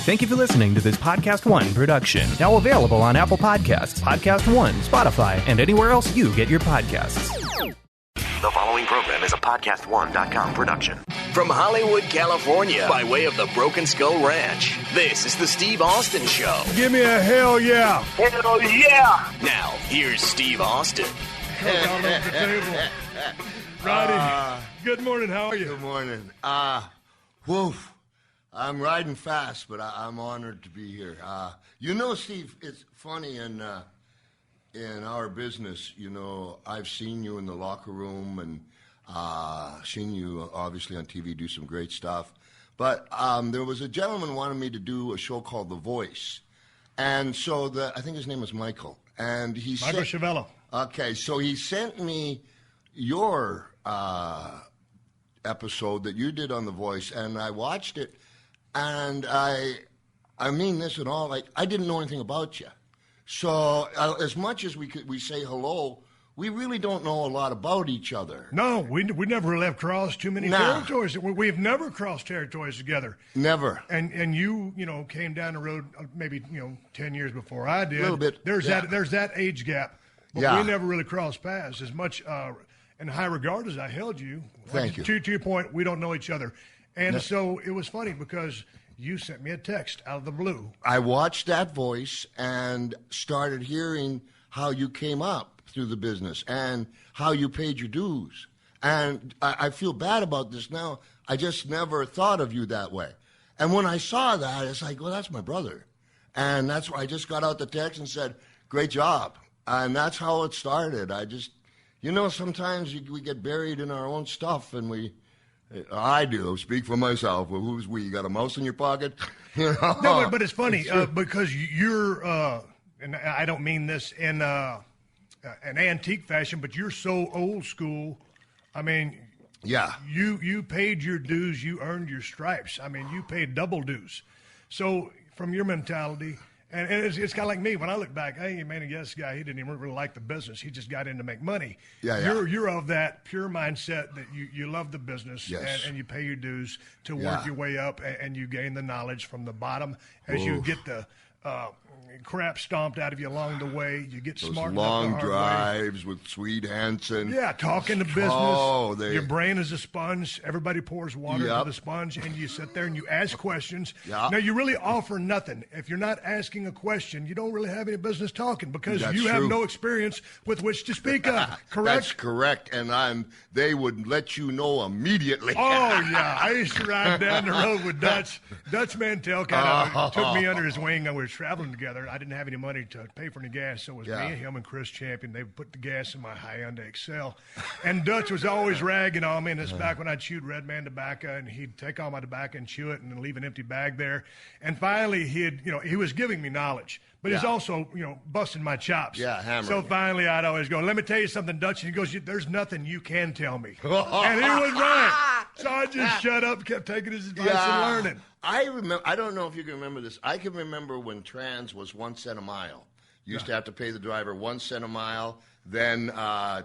Thank you for listening to this PodcastOne production. Now available on Apple Podcasts, PodcastOne, Spotify, and anywhere else you get your podcasts. The following program is a PodcastOne.com production. From Hollywood, California, by way of the Broken Skull Ranch, this is the Steve Austin Show. Give me a hell yeah. Hell yeah. Now, here's Steve Austin. Down over the table. Roddy, good morning. How are you? Good morning. Woof. I'm riding fast, but I'm honored to be here. Steve, it's funny in our business, I've seen you in the locker room and seen you obviously on TV do some great stuff. But there was a gentleman who wanted me to do a show called The Voice. And so I think his name was Michael. And Michael Chavello. Okay, so he sent me your episode that you did on The Voice, and I watched it. And I mean this at all. Like, I didn't know anything about you. So as much as we say hello, we really don't know a lot about each other. No, we never really have crossed too many territories. We've never crossed territories together. Never. And you came down the road maybe 10 years before I did. A little bit. There's that age gap. But we never really crossed paths as much in high regard as I held you. Thank you. To your point, we don't know each other. And so it was funny because you sent me a text out of the blue. I watched that Voice and started hearing how you came up through the business and how you paid your dues. And I feel bad about this now. I just never thought of you that way. And when I saw that, it's like, well, that's my brother. And that's why I just got out the text and said, great job. And that's how it started. I just, sometimes we get buried in our own stuff and I do. Speak for myself. Well, who's we? You got a mouse in your pocket? No, but it's funny because you're, and I don't mean this in an antique fashion, but you're so old school. I mean, yeah. You paid your dues. You earned your stripes. I mean, you paid double dues. So from your mentality. And it's kind of like me. When I look back, hey, man, I guess this guy, he didn't even really like the business. He just got in to make money. Yeah. You're of that pure mindset that you love the business and you pay your dues to work your way up and you gain the knowledge from the bottom as you get the crap stomped out of you along the way. You get smart enough long the hard drives way. with Swede Hansen. Yeah, talking to business. Your brain is a sponge. Everybody pours water into the sponge, and you sit there and you ask questions. Yep. Now, you really offer nothing. If you're not asking a question, you don't really have any business talking because That's you true. have no experience with which to speak of. Correct? That's correct, and they would let you know immediately. Oh, yeah. I used to ride down the road with Dutch. Dutch Mantel kind of took me under his wing. We were traveling together. I didn't have any money to pay for any gas, so it was me, him, and Chris Champion. They put the gas in my Hyundai Excel. And Dutch was always ragging on me, and this back when I chewed Red Man tobacco, and he'd take all my tobacco and chew it and then leave an empty bag there. And finally, he was giving me knowledge, but he's also, busting my chops. Yeah, hammering. So finally, I'd always go, let me tell you something, Dutch. And he goes, there's nothing you can tell me. And he was right. So I just shut up, kept taking his advice and learning. I remember. I don't know if you can remember this. I can remember when trans was 1 cent a mile. You used to have to pay the driver 1 cent a mile. Then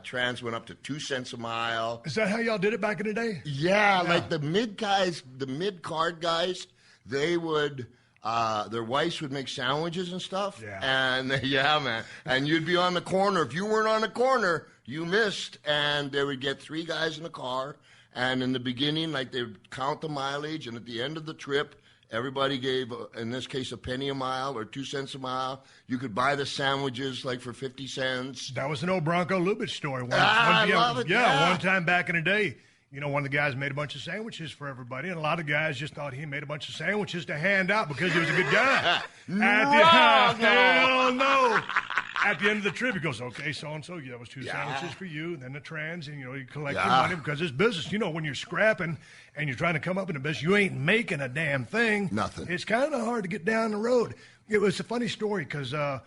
trans went up to 2 cents a mile. Is that how y'all did it back in the day? Yeah, like the mid-card guys, they would, their wives would make sandwiches and stuff. Yeah. And, man. And you'd be on the corner. If you weren't on the corner, you missed. And they would get 3 guys in a car. And in the beginning, they would count the mileage. And at the end of the trip, everybody gave, in this case, a penny a mile or 2 cents a mile. You could buy the sandwiches, for 50 cents. That was an old Bronco Lubitsch story. I love it. Yeah, one time back in the day, one of the guys made a bunch of sandwiches for everybody, and a lot of guys just thought he made a bunch of sandwiches to hand out because he was a good guy. Hell no. At the end of the trip, he goes, okay, so-and-so, that was 2 sandwiches for you, and then the trans, and, you collect your money because it's business. When you're scrapping and you're trying to come up in a business, you ain't making a damn thing. Nothing. It's kind of hard to get down the road. It was a funny story because I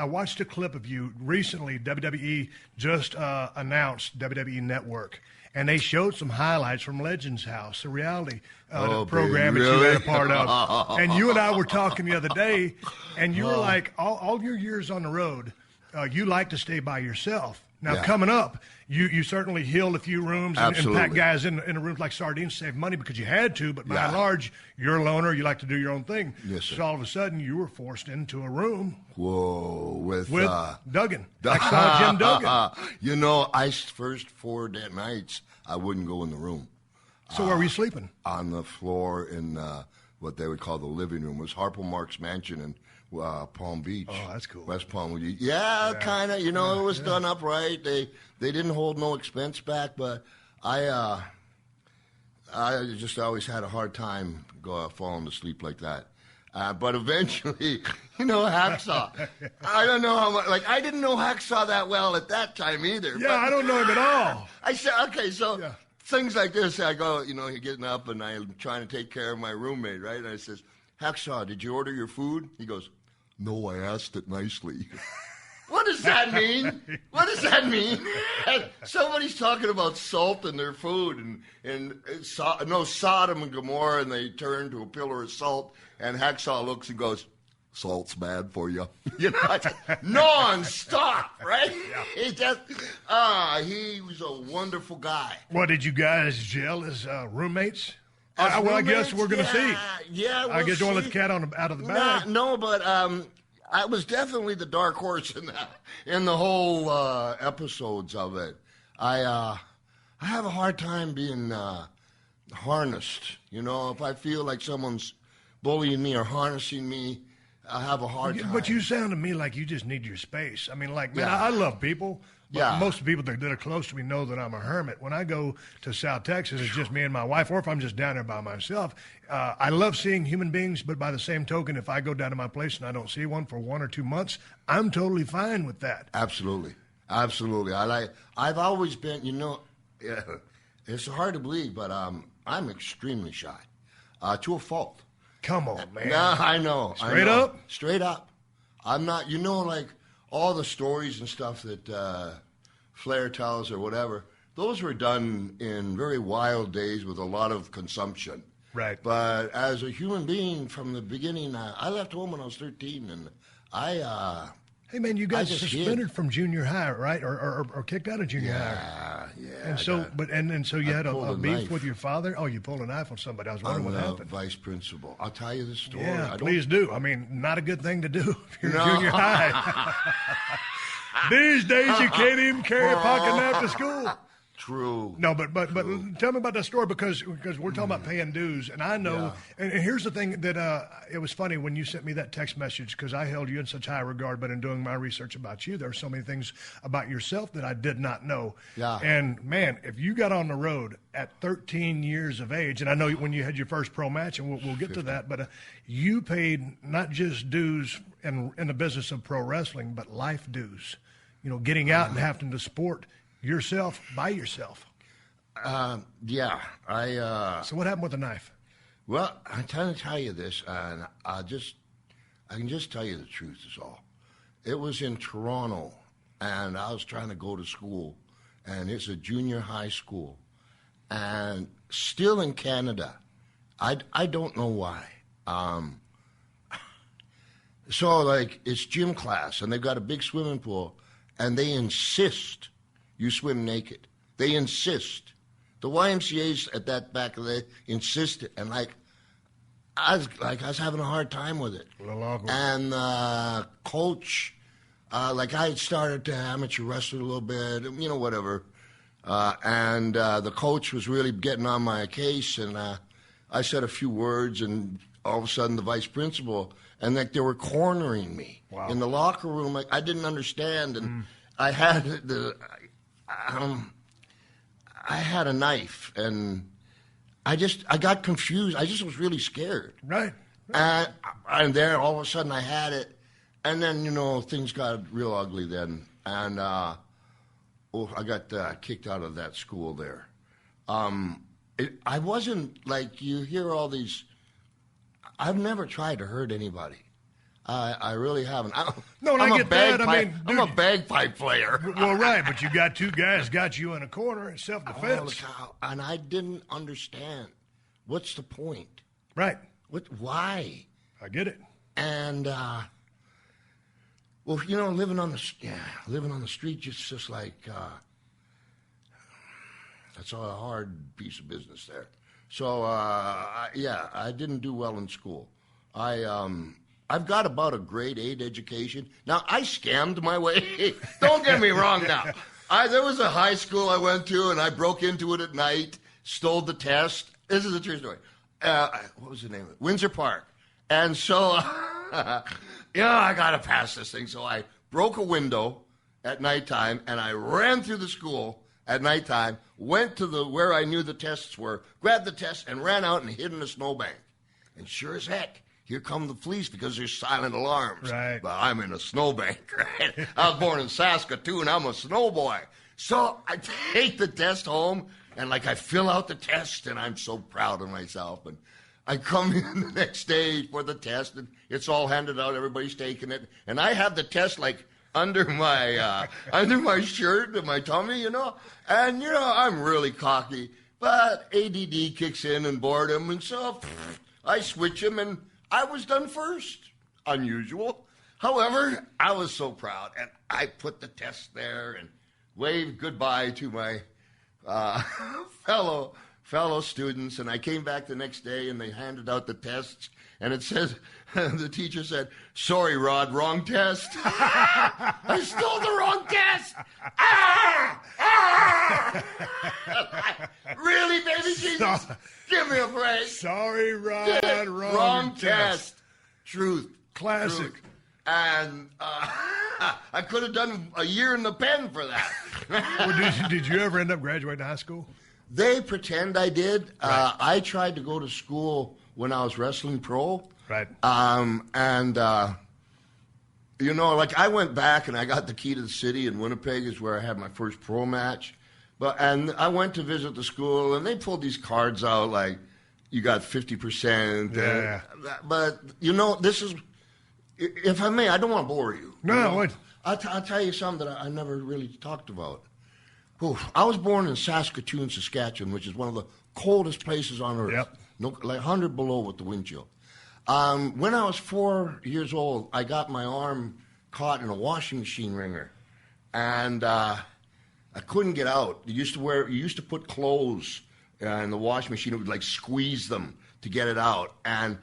watched a clip of you recently. WWE just announced WWE Network. And they showed some highlights from Legends House, the reality program that you had a part of. And you and I were talking the other day, and you were like, all your years on the road, you like to stay by yourself. Now, coming up, you certainly healed a few rooms and packed guys in rooms like sardines to save money because you had to, but by and large, you're a loner. You like to do your own thing. Yes, sir. So all of a sudden, you were forced into a room. Whoa, with Duggan. Jim Duggan. You know, first 4 nights, I wouldn't go in the room. So where were you sleeping? On the floor in what they would call the living room. It was Harpo Mark's mansion in Palm Beach. Oh, that's cool. West Palm. Yeah. Kind of. You know, it was done up right. They didn't hold no expense back, but I just always had a hard time falling to sleep like that. But eventually, Hacksaw. I don't know how much. Like, I didn't know Hacksaw that well at that time either. Yeah, I don't know him at all. I said, okay, so things like this, I go, you're getting up, and I'm trying to take care of my roommate, right? And I says, Hacksaw, did you order your food? He goes, no, I asked it nicely. What does that mean? What does that mean? Somebody's talking about salt in their food and Sodom and Gomorrah, and they turn to a pillar of salt, and Hacksaw looks and goes, salt's bad for you. Non-stop, right? Yeah. He was a wonderful guy. Well, did you guys gel as roommates? I guess we're going to see. Yeah, I guess you want to let the cat out of the bag. No, but I was definitely the dark horse in the whole episodes of it. I have a hard time being harnessed. If I feel like someone's bullying me or harnessing me, I have a hard time. But you sound to me like you just need your space. I mean, I love people. But most of the people that are close to me know that I'm a hermit. When I go to South Texas, it's just me and my wife, or if I'm just down there by myself. I love seeing human beings, but by the same token, if I go down to my place and I don't see one for 1 or 2 months, I'm totally fine with that. Absolutely. I've always been, it's hard to believe, but I'm extremely shy, to a fault. Come on, man. No, I know. Straight up? Straight up. I'm not, all the stories and stuff that Flair tells or whatever, those were done in very wild days with a lot of consumption. Right. But as a human being from the beginning, I left home when I was 13, and Hey, man, you got suspended from junior high, right? Or kicked out of junior high. Yeah. And so you had a beef with your father? Oh, you pulled a knife on somebody. I was wondering what happened. Vice principal. I'll tell you the story. Yeah, please do. I mean, not a good thing to do if you're in junior high. These days, you can't even carry a pocket knife to school. True. No, but tell me about that story because we're talking about paying dues, and I know. Yeah. And here's the thing that it was funny when you sent me that text message because I held you in such high regard. But in doing my research about you, there are so many things about yourself that I did not know. Yeah. And man, if you got on the road at 13 years of age, and I know when you had your first pro match, and we'll get to that, but you paid not just dues in the business of pro wrestling, but life dues. Getting out and having to support yourself by yourself. Yeah. So what happened with the knife? Well, I'm trying to tell you this, and I can just tell you the truth is all. It was in Toronto, and I was trying to go to school, and it's a junior high school, and still in Canada. I don't know why. So, it's gym class, and they've got a big swimming pool, and they insist you swim naked. They insist. The YMCA's at that back of the insisted, and I was having a hard time with it. And coach, I had started to amateur wrestle a little bit, whatever. And the coach was really getting on my case, and I said a few words, and all of a sudden the vice principal, and they were cornering me in the locker room. I didn't understand, and I had I had a knife, and I got confused. I just was really scared. Right. And then all of a sudden I had it, and then, things got real ugly then. And I got kicked out of that school there. I wasn't you hear all these. I've never tried to hurt anybody. I really haven't. I get that. I'm a bagpipe player. Well, right, but you got two guys got you in a corner in self-defense. And I didn't understand. What's the point? Right. Why? I get it. And Well, living on the street, just like that's a hard piece of business there. So I didn't do well in school. I've got about a grade 8 education. Now I scammed my way. Don't get me wrong. Now there was a high school I went to, and I broke into it at night, stole the test. This is a true story. What was the name of it? Windsor Park. And so. I got to pass this thing. So I broke a window at nighttime, and I ran through the school at nighttime, went to where I knew the tests were, grabbed the test, and ran out and hid in a snowbank. And sure as heck, here come the police because there's silent alarms. Right. But I'm in a snowbank, right? I was born in Saskatoon. I'm a snowboy. So I take the test home, and I fill out the test, and I'm so proud of myself. And I come in the next day for the test, and it's all handed out. Everybody's taking it, and I have the test under my shirt and my tummy, And I'm really cocky, but ADD kicks in and boredom, and so I switch them, and I was done first. Unusual. However, I was so proud, and I put the test there and waved goodbye to my fellow students, and I came back the next day, and they handed out the tests, and it says, the teacher said, "Sorry, Rod, wrong test." I stole the wrong test. Really, baby Jesus? Give me a break. Sorry, Rod, wrong test. Truth. Classic. Truth. And I could have done a year in the pen for that. Well, did you ever end up graduating high school? They pretend I did. Right. I tried to go to school when I was wrestling pro. Right. I went back and I got the key to the city in Winnipeg is where I had my first pro match. And I went to visit the school, and they pulled these cards out like, you got 50%. Yeah. But, this is, if I may, I don't want to bore you. No, what? I'll tell you something that I never really talked about. I was born in Saskatoon, Saskatchewan, which is one of the coldest places on earth. Yep. 100 below with the wind chill. When I was 4 years old, I got my arm caught in a washing machine wringer, and I couldn't get out. You used to put clothes in the washing machine. It would squeeze them to get it out, and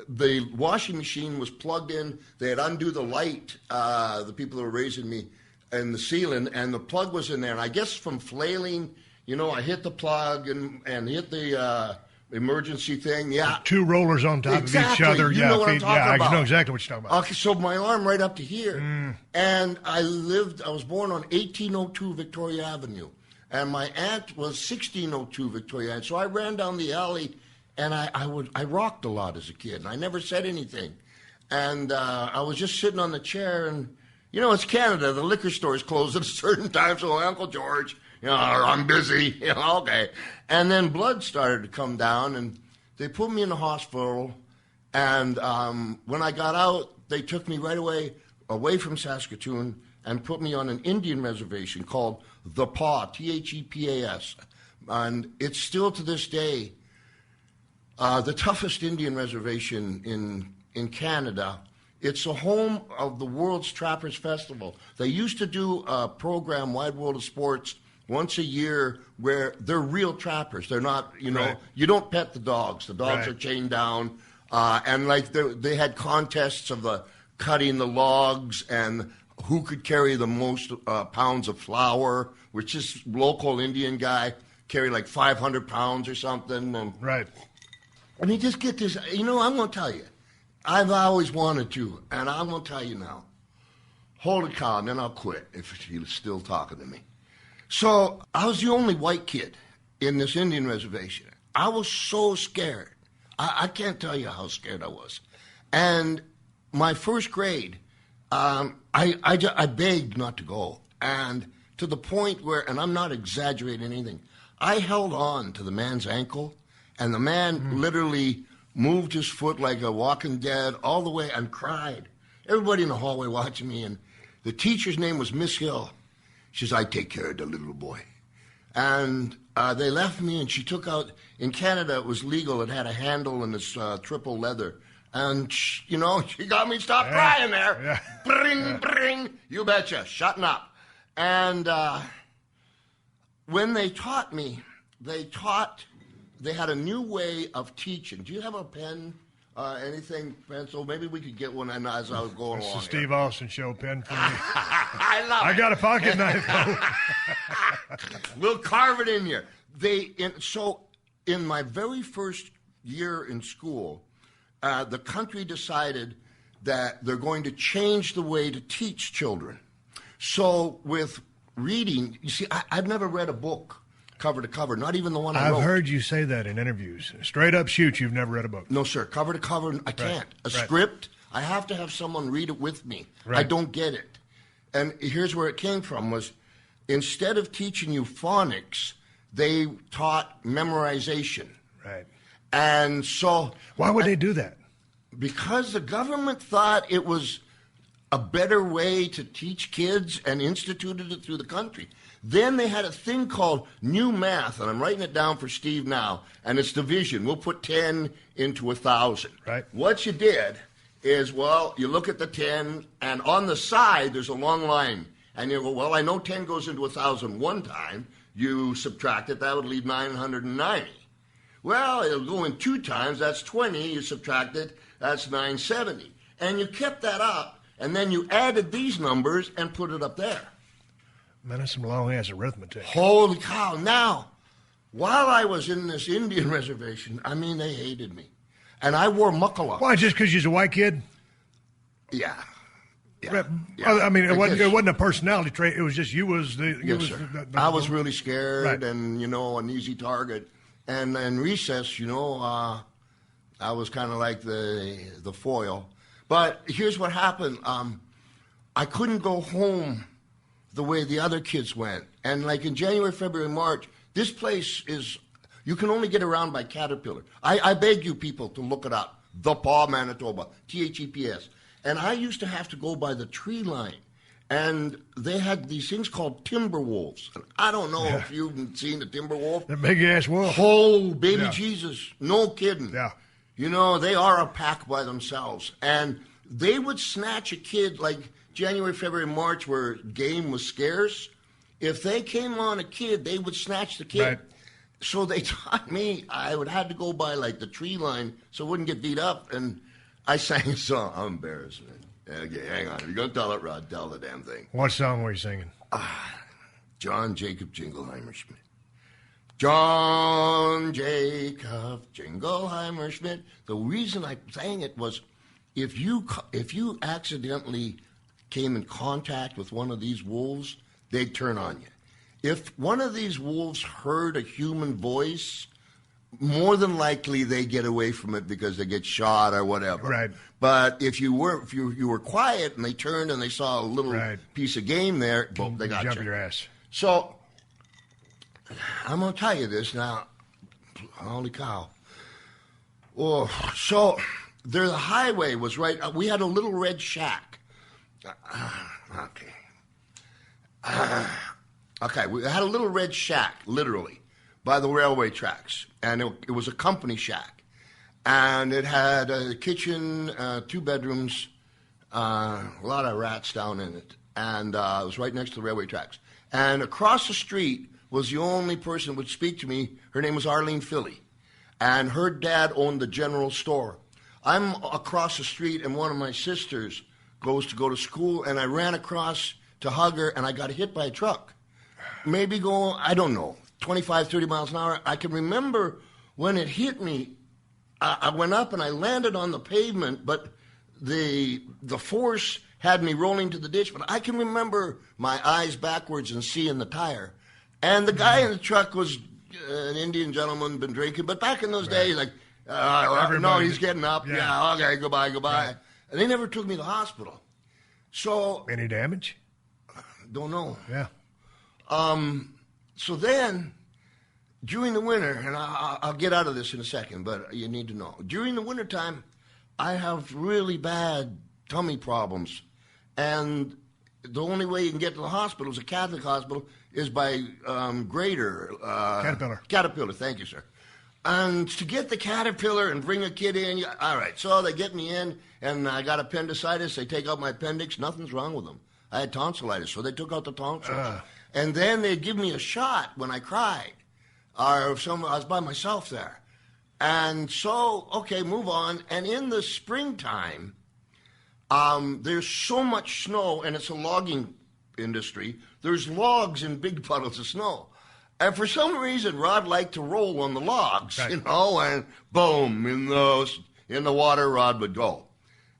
the washing machine was plugged in. They had undone the light. The people that were raising me. In the ceiling, and the plug was in there. And I guess from flailing, I hit the plug and hit the emergency thing. Yeah, 2 rollers on top of each other. You know what I'm talking about. I know exactly what you're talking about. Okay, so my arm right up to here, and I was born on 1802 Victoria Avenue, and my aunt was 1602 Victoria Avenue. So I ran down the alley, and I rocked a lot as a kid, and I never said anything, and I was just sitting on the chair and. It's Canada. The liquor stores close at a certain time, so Uncle George, I'm busy. Okay. And then blood started to come down, and they put me in the hospital. And when I got out, they took me right away from Saskatoon, and put me on an Indian reservation called the PAW, Thepas. And it's still to this day the toughest Indian reservation in Canada. It's the home of the World's Trappers Festival. They used to do a program, Wide World of Sports, once a year where they're real trappers. They're not, Right. You don't pet the dogs. The dogs Right. are chained down. And they had contests of cutting the logs and who could carry the most pounds of flour, which this local Indian guy carried 500 pounds or something. And, Right. and you just get this, I'm going to tell you. I've always wanted to, and I'm going to tell you now. Hold it, Colin, then I'll quit if you're still talking to me. So I was the only white kid in this Indian reservation. I was so scared. I can't tell you how scared I was. And my first grade, I begged not to go. And to the point where, and I'm not exaggerating anything, I held on to the man's ankle, and the man literally moved his foot like a walking dead all the way and cried. Everybody in the hallway watching me, and the teacher's name was Miss Hill. She says, "I take care of the little boy." And they left me, and she took out, in Canada it was legal, it had a handle and it's triple leather. And, she got me stop crying there. Yeah. Bring, bring. You betcha. Shutting up. And when they taught me, they had a new way of teaching. Do you have a pen? Anything, pencil? Maybe we could get one as I was going along. It's the Steve Austin Show pen for me. I love it. I got a pocket knife. We'll carve it in here. So in my very first year in school, the country decided that they're going to change the way to teach children. So with reading, you see, I've never read a book cover to cover, not even the one I wrote. I've heard you say that in interviews. Straight up shoot, you've never read a book. No, sir. Cover to cover, I can't. A script, I have to have someone read it with me. Right. I don't get it. And here's where it came from was instead of teaching you phonics, they taught memorization. Right. And so... Why would they do that? Because the government thought it was a better way to teach kids and instituted it through the country. Then they had a thing called new math, and I'm writing it down for Steve now, and it's division. We'll put 10 into 1,000. Right. What you did is, you look at the 10, and on the side there's a long line. And you go, I know 10 goes into 1,000 one time. You subtract it, that would leave 990. Well, it'll go in 2 times, that's 20. You subtract it, that's 970. And you kept that up, and then you added these numbers and put it up there. Man, that's some long-ass arithmetic. Holy cow. Now, while I was in this Indian reservation, they hated me. And I wore muckala. Why, just because you're a white kid? Yeah. It wasn't a personality trait. It was just you was the... Yes, sir. I was really scared and, an easy target. And in recess, I was kind of like the foil. But here's what happened. I couldn't go home the way the other kids went. And like in January, February, March, this place is, you can only get around by Caterpillar. I beg you people to look it up. The Paw, Manitoba, THEPS. And I used to have to go by the tree line. And they had these things called timber wolves. And I don't know if you've seen the timber wolf. The big-ass wolf. Oh, baby Jesus. No kidding. Yeah. They are a pack by themselves. And they would snatch a kid like January, February, March, where game was scarce. If they came on a kid, they would snatch the kid. Right. So they taught me I would have to go by like the tree line so I wouldn't get beat up. And I sang a song. I'm embarrassed, man. Okay, hang on. If you're going to tell it, Rod, tell the damn thing. What song were you singing? John Jacob Jingleheimer Schmidt. John Jacob Jingleheimer Schmidt. The reason I sang it was if you accidentally came in contact with one of these wolves, they'd turn on you. If one of these wolves heard a human voice, more than likely they get away from it because they get shot or whatever. Right. But if you were quiet and they turned and they saw a little piece of game there, boom, they got you. Jump your ass. So I'm going to tell you this now. Holy cow. Oh, so the highway was right. We had a little red shack. Okay, we had a little red shack, literally, by the railway tracks. And it was a company shack. And it had a kitchen, 2 bedrooms, a lot of rats down in it. And it was right next to the railway tracks. And across the street was the only person who would speak to me. Her name was Arlene Philly. And her dad owned the general store. I'm across the street, and one of my sisters goes to go to school, and I ran across to hug her, and I got hit by a truck. Maybe going, I don't know, 25, 30 miles an hour. I can remember when it hit me, I went up and I landed on the pavement, but the force had me rolling to the ditch. But I can remember my eyes backwards and seeing the tire. And the guy in the truck was an Indian gentleman, been drinking. But back in those days, like, no, he's getting up. Yeah, okay, goodbye. Right. And they never took me to the hospital. So any damage? Don't know. Yeah. So then, during the winter, and I'll get out of this in a second, but you need to know. During the wintertime, I have really bad tummy problems. And the only way you can get to the hospital, is a Catholic hospital, is by Caterpillar, thank you, sir. And to get the caterpillar and bring a kid in, all right. So they get me in, and I got appendicitis. They take out my appendix. Nothing's wrong with them. I had tonsillitis, so they took out the tonsils. And then they give me a shot when I cried. I was by myself there. And so, okay, move on. And in the springtime, there's so much snow, and it's a logging industry. There's logs in big puddles of snow. And for some reason, Rod liked to roll on the logs, right. And boom, in the water, Rod would go.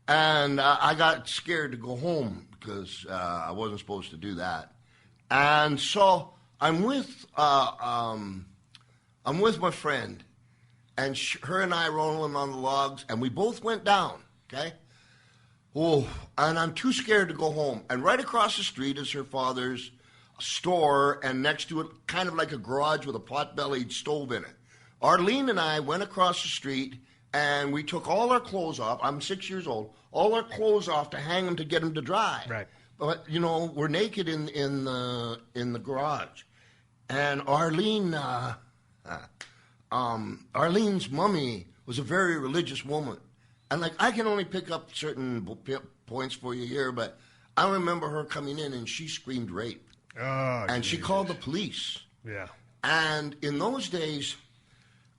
And I got scared to go home because I wasn't supposed to do that. And so I'm with my friend, and her and I rolling on the logs, and we both went down. Okay. Oh, and I'm too scared to go home. And right across the street is her father's store, and next to it, kind of like a garage with a pot-bellied stove in it. Arlene and I went across the street, and we took all our clothes off. I'm 6 years old. All our clothes off to hang them to get them to dry. Right. But we're naked in the garage, and Arlene's mummy was a very religious woman, and I can only pick up certain points for you here, but I remember her coming in and she screamed rape. Oh, and she called the police. Yeah. And in those days,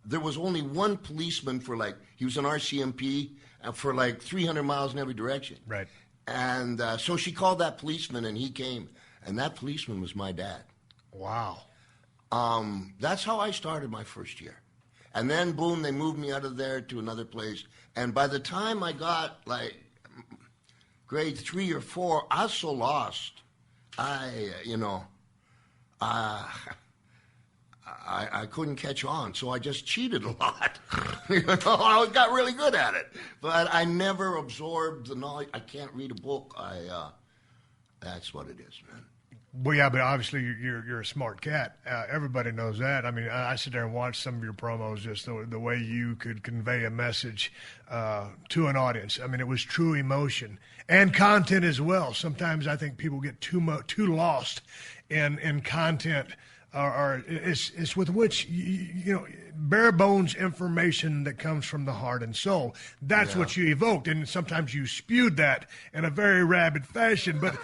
there was only one policeman he was an RCMP for 300 miles in every direction. Right. And so she called that policeman, and he came. And that policeman was my dad. Wow. That's how I started my first year. And then, boom, they moved me out of there to another place. And by the time I got, grade 3 or 4, I was so lost. I couldn't catch on, so I just cheated a lot. I got really good at it, but I never absorbed the knowledge. I can't read a book. That's what it is, man. Well, yeah, but obviously you're a smart cat. Everybody knows that. I mean, I sit there and watch some of your promos, just the way you could convey a message to an audience. I mean, it was true emotion and content as well. Sometimes I think people get too lost in content, or it's with which bare bones information that comes from the heart and soul. That's what you evoked, and sometimes you spewed that in a very rabid fashion. But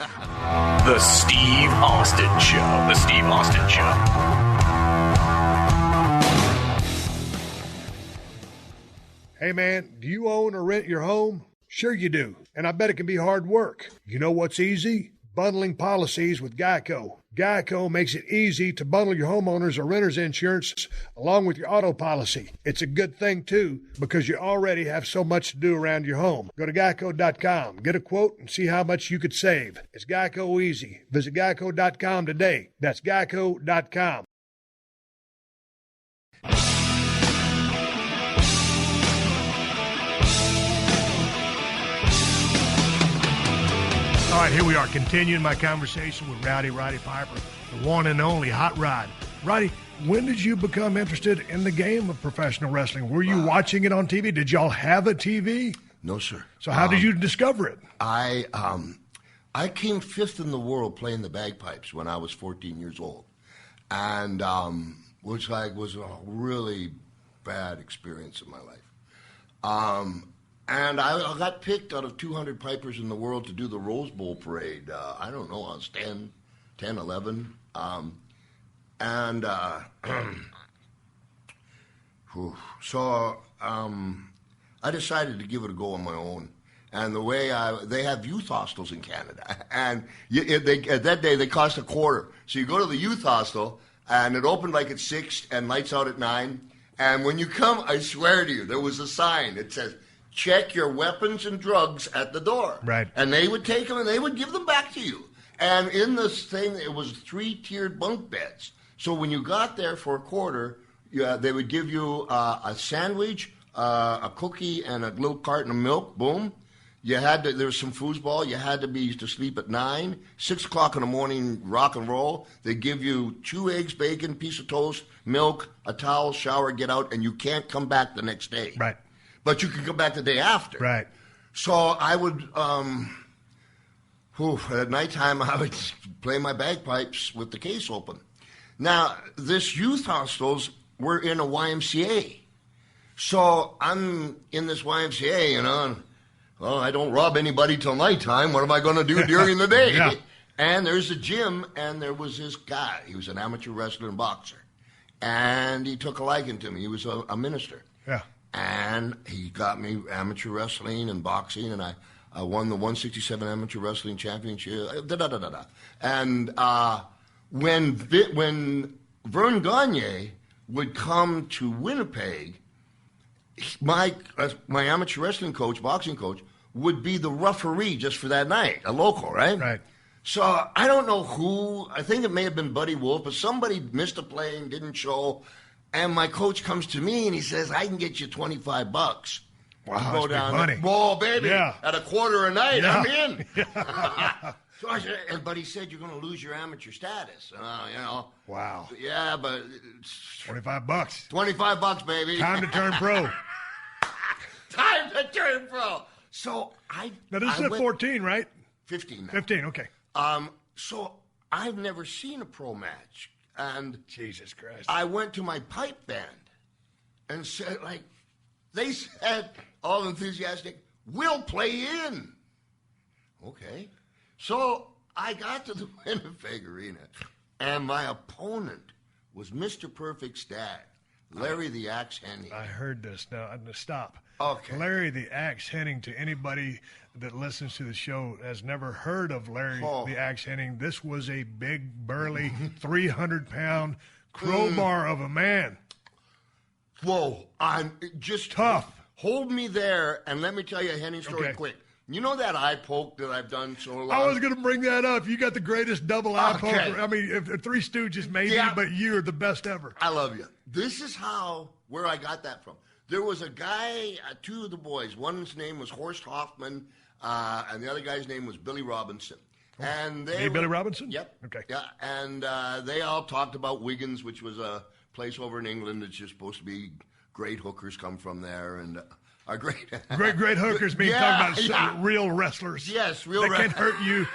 The Steve Austin Show. The Steve Austin Show. hey man, do you own or rent your home? Sure you do, and I bet it can be hard work. You know what's easy? Bundling policies with Geico. Geico makes it easy to bundle your homeowners or renters insurance along with your auto policy. It's a good thing, too, because you already have so much to do around your home. Go to geico.com, get a quote, and see how much you could save. It's Geico easy. Visit geico.com today. That's geico.com. All right, here we are, continuing my conversation with Roddy Piper, the one and only Hot Rod. Roddy, when did you become interested in the game of professional wrestling? Were you watching it on TV? Did y'all have a TV? No, sir. So how did you discover it? I came fifth in the world playing the bagpipes when I was 14 years old, and which was a really bad experience in my life. And I got picked out of 200 pipers in the world to do the Rose Bowl parade. I don't know, I was 10, 11. So I decided to give it a go on my own. And the way they have youth hostels in Canada. And at that day, they cost $0.25. So you go to the youth hostel, and it opened at 6 and lights out at 9. And when you come, I swear to you, there was a sign. It says, check your weapons and drugs at the door. Right. And they would take them and they would give them back to you. And in this thing, it was 3-tiered bunk beds. So when you got there for $0.25, they would give you a sandwich, a cookie, and a little carton of milk. Boom. There was some foosball. You had to sleep at 9. 6 o'clock in the morning, rock and roll. They give you 2 eggs, bacon, piece of toast, milk, a towel, shower, get out, and you can't come back the next day. Right. But you can come back the day after. Right. So I would, at nighttime, I would play my bagpipes with the case open. Now, this youth hostels were in a YMCA. So I'm in this YMCA, you know, and, well, I don't rob anybody till nighttime. What am I going to do during the day? Yeah. And there's a gym, and there was this guy. He was an amateur wrestler and boxer. And he took a liking to me. He was a minister. Yeah. And he got me amateur wrestling and boxing, and I won the 167 amateur wrestling championship. And when Vern Gagne would come to Winnipeg, my amateur wrestling coach, boxing coach, would be the referee just for that night, a local, right? Right. So I don't know who. I think it may have been Buddy Wolf, but somebody missed a plane, didn't show. And my coach comes to me and he says, I can get you $25. Wow, Go down money. Whoa, baby. Yeah. At a quarter a night, Yeah. I'm in. So I said, but he said, you're going to lose your amateur status. You know. Wow. Yeah, but $25. $25, baby. Time to turn pro. Time to turn pro. So Now, this is at 14, right? 15 now. 15, okay. So I've never seen a pro match. And Jesus Christ. I went to my pipe band and said, they said, all enthusiastic, we'll play in. Okay. So I got to the Winnipeg Arena, and my opponent was Mr. Perfect's dad, Larry the Axe Hennig. I heard this. Now, stop. Okay. Larry the Axe Hennig, to anybody that listens to the show, has never heard of Larry the Axe Hennig. This was a big, burly, 300-pound crowbar of a man. Whoa. I'm just tough. Hold me there, and let me tell you a Hennig story quick. You know that eye poke that I've done so long? I was going to bring that up. You got the greatest double eye poker. I mean, if Three Stooges maybe, but you're the best ever. I love you. This is where I got that from. There was a guy, two of the boys. One's name was Horst Hoffman, and the other guy's name was Billy Robinson. And Billy Robinson? Yep. Okay. Yeah, and they all talked about Wiggins, which was a place over in England that's just supposed to be great hookers come from there, and are great hookers mean talking about real wrestlers. Yes, real wrestlers. wrestlers. That can hurt you.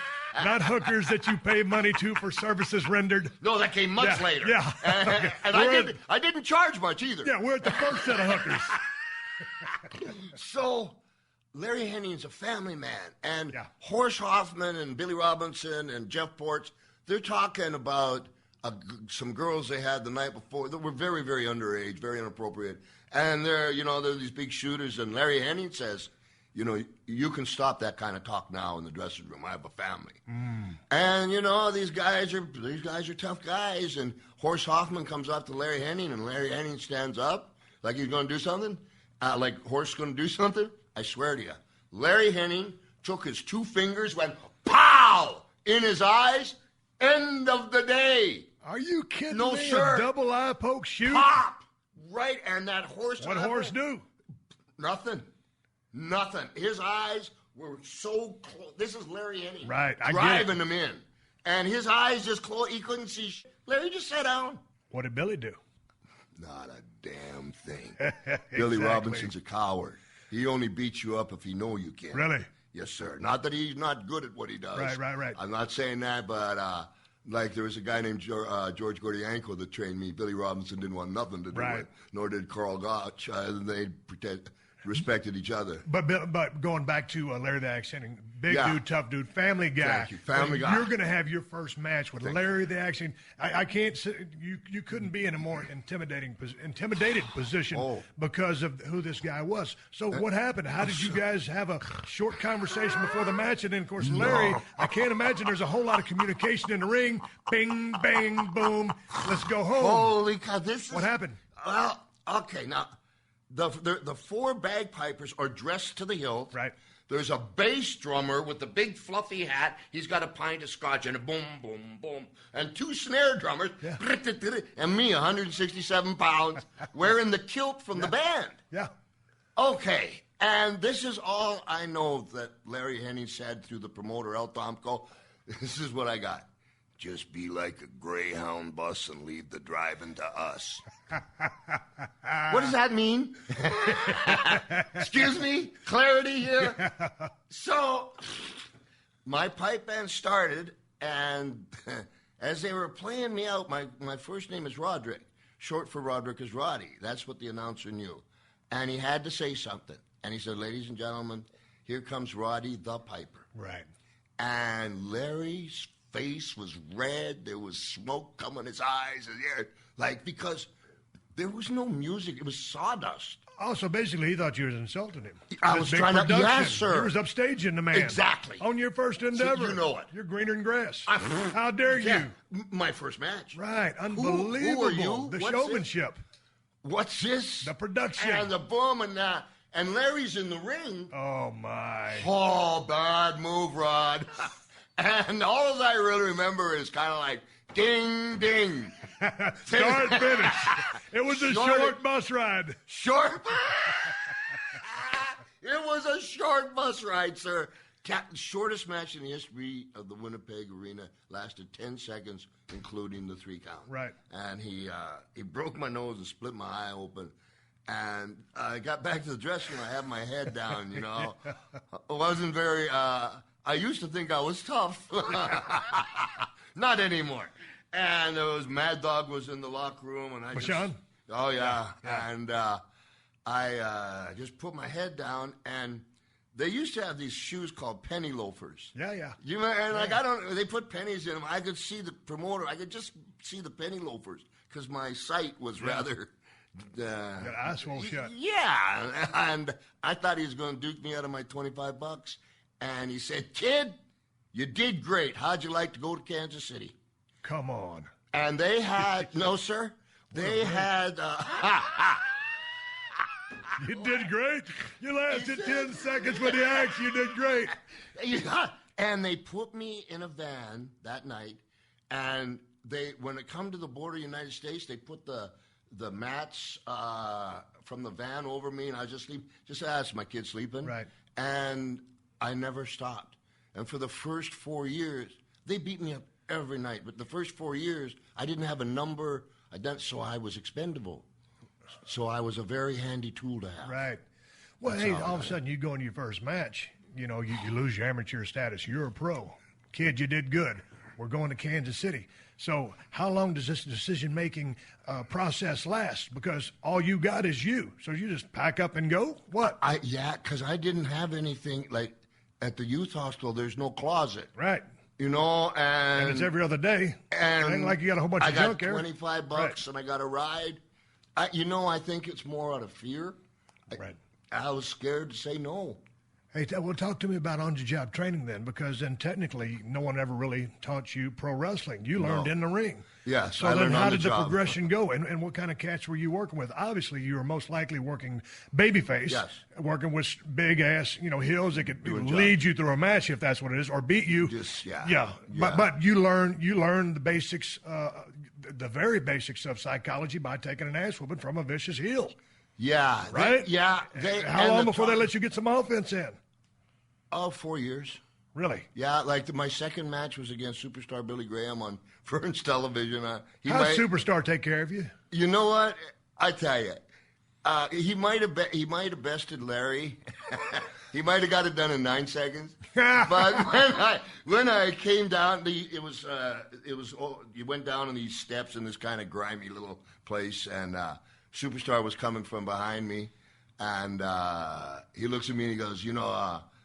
Not hookers that you pay money to for services rendered. No, that came much later. Yeah. And I didn't charge much either. Yeah, we're at the first set of hookers. So Larry Hennig's a family man. And Horst Hoffman and Billy Robinson and Jeff Ports, they're talking about some girls they had the night before that were very, very underage, very inappropriate. And they're these big shooters. And Larry Hennig says, you can stop that kind of talk now in the dressing room. I have a family. And, these guys are tough guys. And Horst Hoffman comes up to Larry Hennig, and Larry Hennig stands up like he's going to do something. Like Horst's going to do something. I swear to you. Larry Hennig took his two fingers, went pow in his eyes. End of the day. Are you kidding me? No, sir. A double eye poke shoot? Pop! Right, and that horse... What horse do? Nothing. His eyes were so close. This is Larry Hennig. Right, I driving him in. And his eyes just closed. He couldn't see Larry, just sat down. What did Billy do? Not a damn thing. Billy Robinson's a coward. He only beats you up if he know you can. Really? Yes, sir. Not that he's not good at what he does. Right. I'm not saying that, but there was a guy named George Gordianko that trained me. Billy Robinson didn't want nothing to do with it, nor did Carl Gotch. They respected each other. But going back to Larry the Axe Hennig, big dude, tough dude, family guy. Thank you, family guy. You're going to have your first match with Larry the Axe Hennig. I can't say you couldn't be in a more intimidated position because of who this guy was. So what happened? How did you guys have a short conversation before the match? And then, of course, Larry, I can't imagine there's a whole lot of communication in the ring. Bing, bang, boom. Let's go home. Holy cow! What happened? Well, okay, now. The four bagpipers are dressed to the hilt. Right. There's a bass drummer with the big fluffy hat. He's got a pint of scotch and a boom, boom, boom. And two snare drummers. Yeah. And me, 167 pounds, wearing the kilt from the band. Yeah. Okay. And this is all I know that Larry Hennig said through the promoter, El Tomko. This is what I got. Just be like a Greyhound bus and leave the driving to us. What does that mean? Excuse me? Clarity here? So, my pipe band started, and as they were playing me out, my first name is Roderick. Short for Roderick is Roddy. That's what the announcer knew. And he had to say something. And he said, ladies and gentlemen, here comes Roddy the Piper. Right. And Larry's face was red. There was smoke coming his eyes. Because there was no music. It was sawdust. Oh, so basically he thought you was insulting him. I was trying to, yes, sir. You was upstaging the man. Exactly. On your first endeavor. So you know it. You're greener than grass. How dare you? My first match. Right. Unbelievable. Who are you? The showmanship. What's this? The production. And the boom and Larry's in the ring. Oh, my. Oh, bad move, Rod. And all I really remember is kind of like, ding, ding. Start, finish. It was a short bus ride. Short? It was a short bus ride, sir. Shortest match in the history of the Winnipeg Arena, lasted 10 seconds, including the 3 count. Right. And he broke my nose and split my eye open. And I got back to the dressing room. I had my head down, you know. It wasn't very, I used to think I was tough. Not anymore. And there was Mad Dog was in the locker room. And Oh, yeah. And I just put my head down, and they used to have these shoes called penny loafers. Yeah. They put pennies in them. I could see the promoter. I could just see the penny loafers because my sight was rather... Got eyes swole shut. Yeah. And I thought he was going to duke me out of my $25. And he said, kid, you did great. How'd you like to go to Kansas City? Come on. And they had... No, sir. They had... You did great. You lasted 10 seconds with the axe. You did great. And they put me in a van that night, and when it come to the border of the United States, they put the mats from the van over me, and I just sleep. Just ask my kid sleeping. Right. And I never stopped. And for the first 4 years, they beat me up every night. But the first 4 years, I didn't have a number. So I was expendable. So I was a very handy tool to have. Right. Well, hey, all of a sudden you go into your first match, you lose your amateur status. You're a pro. Kid, you did good. We're going to Kansas City. So how long does this decision-making process last? Because all you got is you. So you just pack up and go? What? Because I didn't have anything. Like at the youth hospital, there's no closet. Right. And it's every other day. And it ain't like you got a whole bunch of junk there. I got $25 and I got a ride. I think it's more out of fear. Right. I was scared to say no. Hey, well, talk to me about on-the-job training then, because then technically no one ever really taught you pro wrestling. You learned in the ring. Yes, so then how did the progression go, and what kind of cats were you working with? Obviously, you were most likely working babyface, working with big-ass, heels that could lead you through a match if that's what it is, or beat you. But you learn the basics, the very basics of psychology by taking an ass whooping from a vicious heel. Yeah. Right? How long before they let you get some offense in? 4 years. Really? Yeah, my second match was against Superstar Billy Graham on Fern's Television. How'd Superstar take care of you? You know what? I tell you, he might have bested Larry. He might have got it done in 9 seconds. But when I came down, it was you went down on these steps in this kind of grimy little place, and Superstar was coming from behind me, and he looks at me and he goes,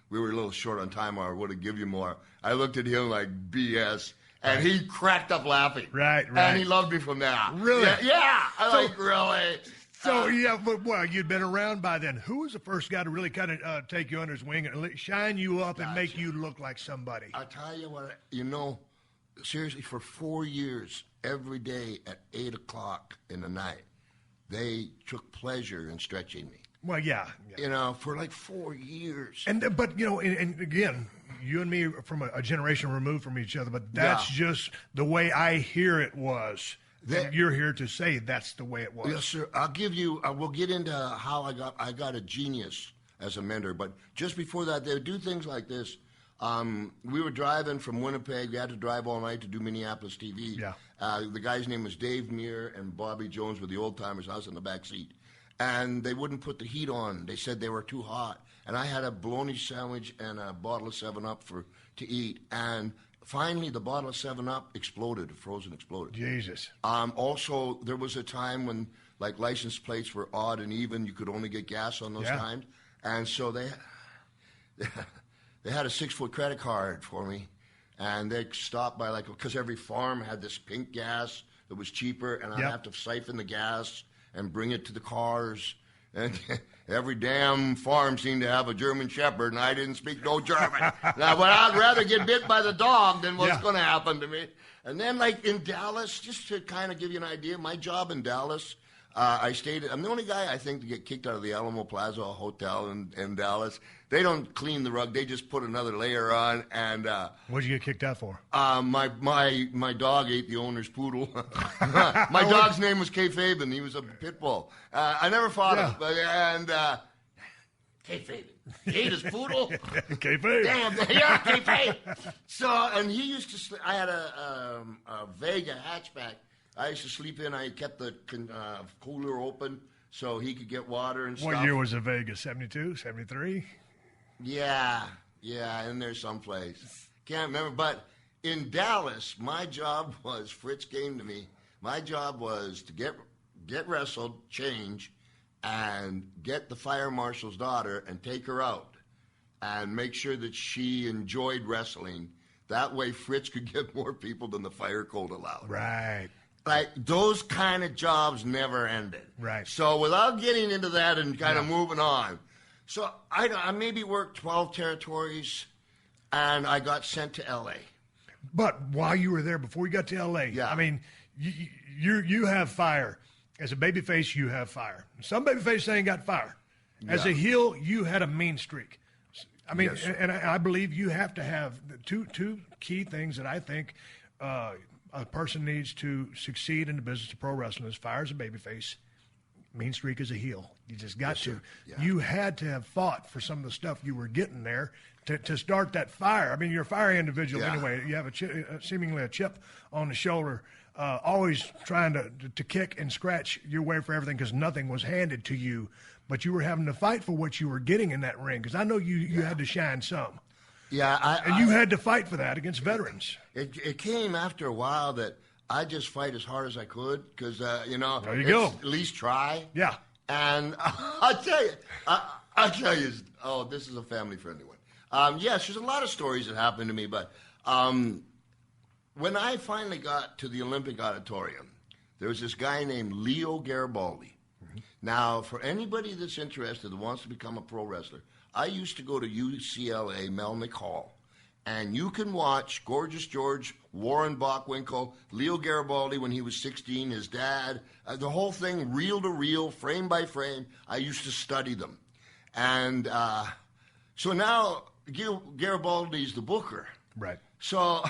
we were a little short on time, or I would have given you more. I looked at him like BS, and he cracked up laughing. Right. And he loved me from there. Really? Yeah. Really. So, you'd been around by then. Who was the first guy to really kind of take you under his wing and shine you up and make you look like somebody? I'll tell you what, seriously, for 4 years, every day at 8 o'clock in the night, they took pleasure in stretching me. Well, yeah. For like 4 years. But again, you and me are from a generation removed from each other, but that's just the way I hear it was. You're here to say that's the way it was. Yes, sir. We'll get into how I got a genius as a mentor, but just before that, they would do things like this. We were driving from Winnipeg. We had to drive all night to do Minneapolis TV. Yeah. The guy's name was Dave Muir, and Bobby Jones were the old-timers. I was in the back seat. And they wouldn't put the heat on. They said they were too hot. And I had a bologna sandwich and a bottle of 7-Up to eat. And finally, the bottle of 7-Up exploded. Frozen exploded. Jesus. Also, there was a time when like license plates were odd and even. You could only get gas on those times. And so they had a 6-foot credit card for me. And they stopped by, because every farm had this pink gas that was cheaper, and I'd have to siphon the gas and bring it to the cars. And every damn farm seemed to have a German Shepherd, and I didn't speak no German. Now, but I'd rather get bit by the dog than what's going to happen to me. And then, in Dallas, just to kind of give you an idea, my job in Dallas, I'm the only guy, I think, to get kicked out of the Alamo Plaza Hotel in Dallas. They don't clean the rug. They just put another layer on. And what'd you get kicked out for? My dog ate the owner's poodle. My dog's name was K. Fabian. He was a pit bull. I never fought him. And K. Fabian. He ate his poodle. K. Fabian. Damn, yeah, K. Fabian. So, and he used to sleep. I had a Vega hatchback. I used to sleep in. I kept the cooler open so he could get water and stuff. What year was it, Vegas? 72, 73? Yeah, in there someplace. Can't remember. But in Dallas, my job was, Fritz came to me, my job was to get wrestled, change, and get the fire marshal's daughter and take her out and make sure that she enjoyed wrestling. That way Fritz could get more people than the fire code allowed. Right. Those kind of jobs never ended. Right. So without getting into that and kind of moving on, so I maybe worked 12 territories, and I got sent to L.A. But while you were there, before you got to L.A., I mean, you have fire. As a babyface, you have fire. Some babyface ain't got fire. As a heel, you had a mean streak. I mean, and I believe you have to have two key things that I think a person needs to succeed in the business of pro wrestling is fire as a babyface, mean streak as a heel. You just got to. Yeah. You had to have fought for some of the stuff you were getting there to start that fire. I mean, you're a fiery individual anyway. You have seemingly a chip on the shoulder, always trying to kick and scratch your way for everything because nothing was handed to you. But you were having to fight for what you were getting in that ring because I know you had to shine some. Yeah, and you had to fight for that against veterans. It came after a while that I just fight as hard as I could because, there you go. At least try. Yeah. And I'll tell you, this is a family-friendly one. Yes, there's a lot of stories that happened to me, but when I finally got to the Olympic Auditorium, there was this guy named Leo Garibaldi. Mm-hmm. Now, for anybody that's interested that wants to become a pro wrestler, I used to go to UCLA Melnick Hall, and you can watch Gorgeous George, Warren Bockwinkel, Leo Garibaldi when he was 16, his dad, the whole thing, reel to reel, frame by frame. I used to study them. And so now Garibaldi's the booker. Right. So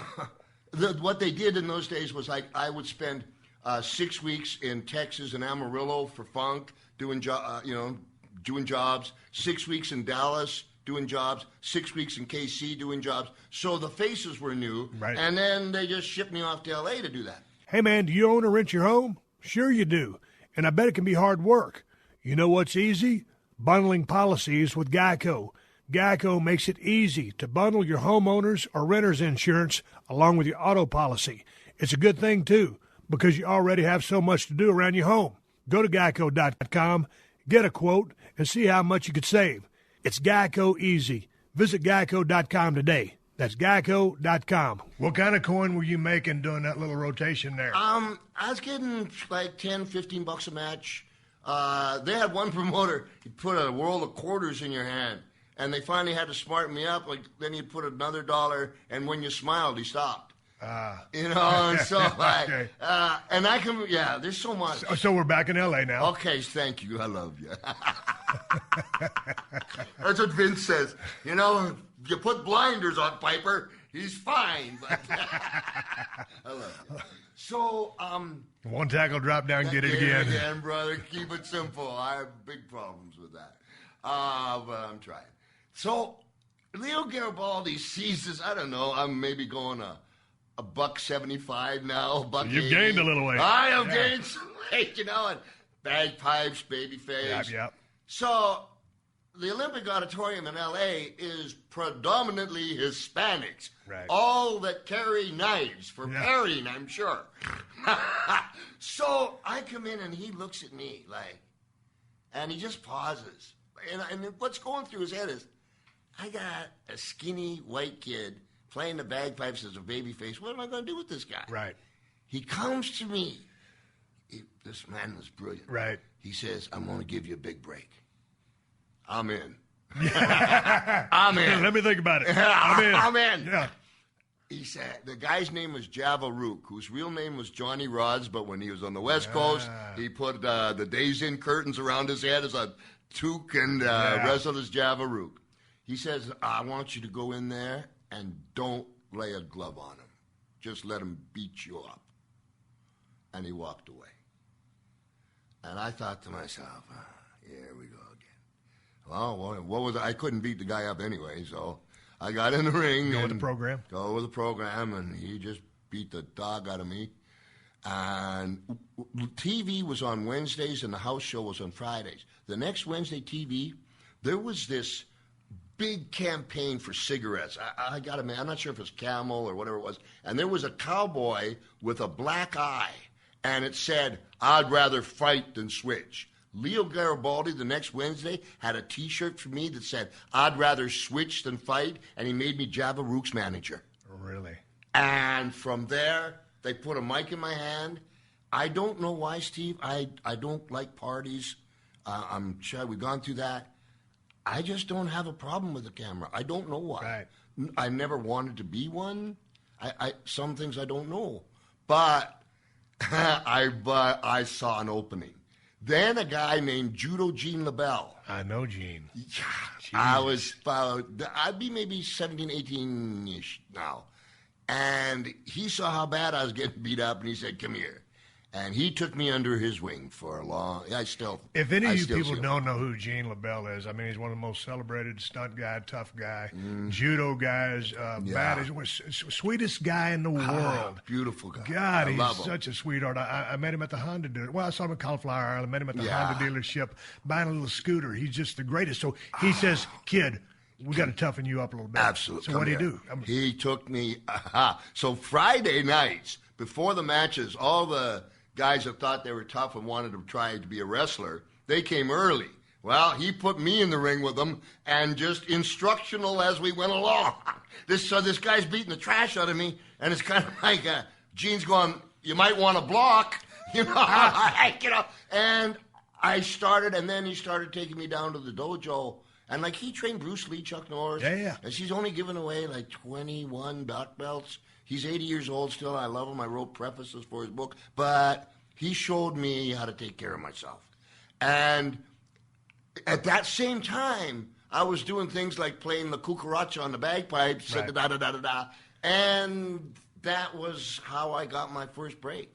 what they did in those days was I would spend 6 weeks in Texas and Amarillo for Funk, doing jobs, 6 weeks in Dallas doing jobs, 6 weeks in KC doing jobs. So the faces were new, right. And then they just shipped me off to L.A. to do that. Hey, man, do you own or rent your home? Sure you do, and I bet it can be hard work. You know what's easy? Bundling policies with Geico. Geico makes it easy to bundle your homeowners or renters insurance along with your auto policy. It's a good thing, too, because you already have so much to do around your home. Go to geico.com, get a quote, and see how much you could save. It's Geico easy. Visit geico.com today. That's geico.com. What kind of coin were you making doing that little rotation there? I was getting like $10, $15 a match. They had one promoter, he'd put a roll of quarters in your hand, and they finally had to smarten me up. Like then he'd put another $1, and when you smiled, he stopped. And so okay. and I can, there's so much. So we're back in L.A. now. Okay, thank you. I love you. That's what Vince says. You put blinders on Piper, he's fine. But I love you. So, one tackle, drop down, get it again. Again, brother. Keep it simple. I have big problems with that. But I'm trying. So, Leo Garibaldi sees this. I don't know. I'm maybe going a $1.75 now. You've gained a little weight. I have gained some weight, and bagpipes, babyface. Yep. So the Olympic Auditorium in L.A. is predominantly Hispanics. Right. All that carry knives for parrying, I'm sure. So I come in and he looks at me like, and he just pauses. And what's going through his head is, I got a skinny white kid playing the bagpipes as a baby face. What am I going to do with this guy? Right. He comes to me. This man is brilliant. Right. He says, I'm going to give you a big break. I'm in. I'm in. Let me think about it. I'm in. I'm in. Yeah. He said, the guy's name was Java Rook, whose real name was Johnny Rods, but when he was on the West Coast, he put the Days Inn curtains around his head as a toque and wrestled as Java Rook. He says, I want you to go in there and don't lay a glove on him. Just let him beat you up. And he walked away. And I thought to myself, here we go again. Well, what was I couldn't beat the guy up anyway, so I got in the ring. Go with the program, and he just beat the dog out of me. And TV was on Wednesdays, and the house show was on Fridays. The next Wednesday TV, there was this big campaign for cigarettes. I got a man, I'm not sure if it was Camel or whatever it was, and there was a cowboy with a black eye, and it said, I'd rather fight than switch. Leo Garibaldi, the next Wednesday, had a T-shirt for me that said, I'd rather switch than fight, and he made me Java Rook's manager. Really? And from there, they put a mic in my hand. I don't know why, Steve. I don't like parties. I'm sure we've gone through that. I just don't have a problem with the camera. I don't know why. Right. I never wanted to be one. Some things I don't know. But I saw an opening. Then a guy named Judo Gene LaBelle. I know Gene. I'd be maybe 17, 18-ish now. And he saw how bad I was getting beat up, and he said, come here. And he took me under his wing for a long. If any of you people don't know who Gene LaBelle is, I mean, he's one of the most celebrated stunt guy, tough guy, judo guys, baddest, sweetest guy in the world. Beautiful guy. God, he's such a sweetheart. I met him at the Honda dealership. Well, I saw him in Cauliflower Island. I met him at the Honda dealership buying a little scooter. He's just the greatest. So he says, kid, we got to toughen you up a little bit. Absolutely. So what did he do? He took me. So Friday nights before the matches, all the guys that thought they were tough and wanted to try to be a wrestler, they came early. Well, he put me in the ring with them and just instructional as we went along. This guy's beating the trash out of me, and it's kind of like Gene's going, you might want to block, and I started, and then he started taking me down to the dojo, and like he trained Bruce Lee, Chuck Norris, and she's only given away like 21 black belts. He's 80 years old still. I love him. I wrote prefaces for his book. But he showed me how to take care of myself. And at that same time, I was doing things like playing the cucaracha on the bagpipes, right. Da-da-da-da-da. And that was how I got my first break.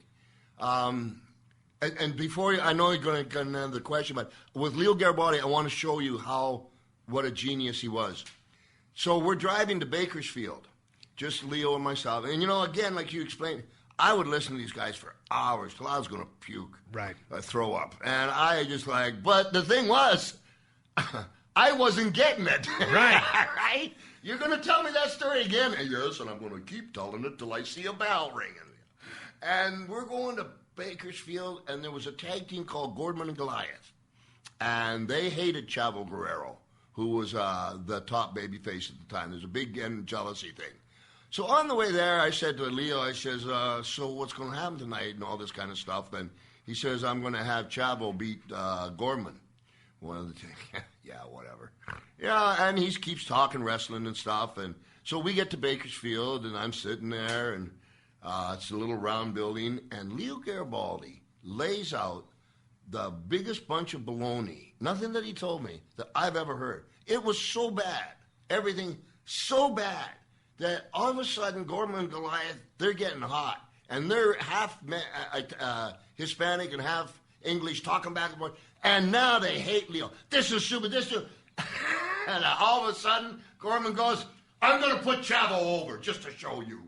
And before, I know you're going to get another question, but with Leo Garibaldi, I want to show you what a genius he was. So we're driving to Bakersfield. Just Leo and myself. And, again, like you explained, I would listen to these guys for hours till I was going to puke. Right. Throw up. And I just but the thing was, I wasn't getting it. Right. Right? You're going to tell me that story again? And yes, and I'm going to keep telling it till I see a bell ringing. And we're going to Bakersfield, and there was a tag team called Gordman and Goliath. And they hated Chavo Guerrero, who was the top baby face at the time. There's a big jealousy thing. So on the way there, I said to Leo, I says, so what's going to happen tonight and all this kind of stuff? And he says, I'm going to have Chavo beat Gorman. One of the things. Yeah, whatever. Yeah, and he keeps talking wrestling and stuff. And so we get to Bakersfield, and I'm sitting there, and it's a little round building. And Leo Garibaldi lays out the biggest bunch of baloney, nothing that he told me, that I've ever heard. It was so bad, everything so bad, that all of a sudden, Gorman and Goliath, they're getting hot. And they're half Hispanic and half English, talking back and forth. And now they hate Leo. This is stupid, this is And all of a sudden, Gorman goes, I'm going to put Chavo over just to show you.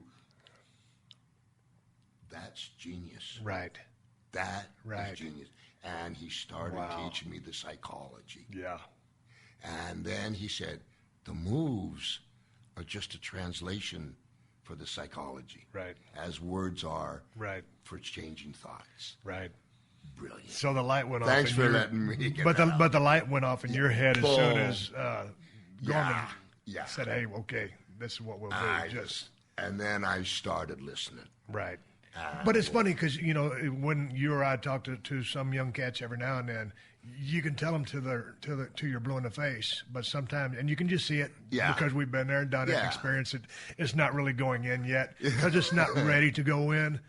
That's genius. Right. That is genius. And he started teaching me the psychology. Yeah. And then he said, the moves are just a translation for the psychology. Right. As words are for changing thoughts. Right. Brilliant. So the light went off. Thanks for letting me get but the light went off in your head as soon as Gorman said, hey, okay, this is what we'll do. And then I started listening. Right. But it's funny because, you know, when you or I talk to some young cats every now and then, you can tell them to your blue in the face, but sometimes, and you can just see it because we've been there and done it and experienced it. It's not really going in yet because it's not ready to go in.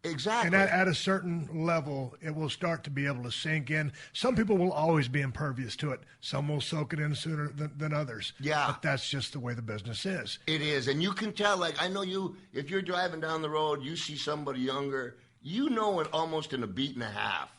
Exactly. And at a certain level, it will start to be able to sink in. Some people will always be impervious to it. Some will soak it in sooner than others. Yeah. But that's just the way the business is. It is. And you can tell, like, I know if you're driving down the road, you see somebody younger, you know it almost in a beat and a half.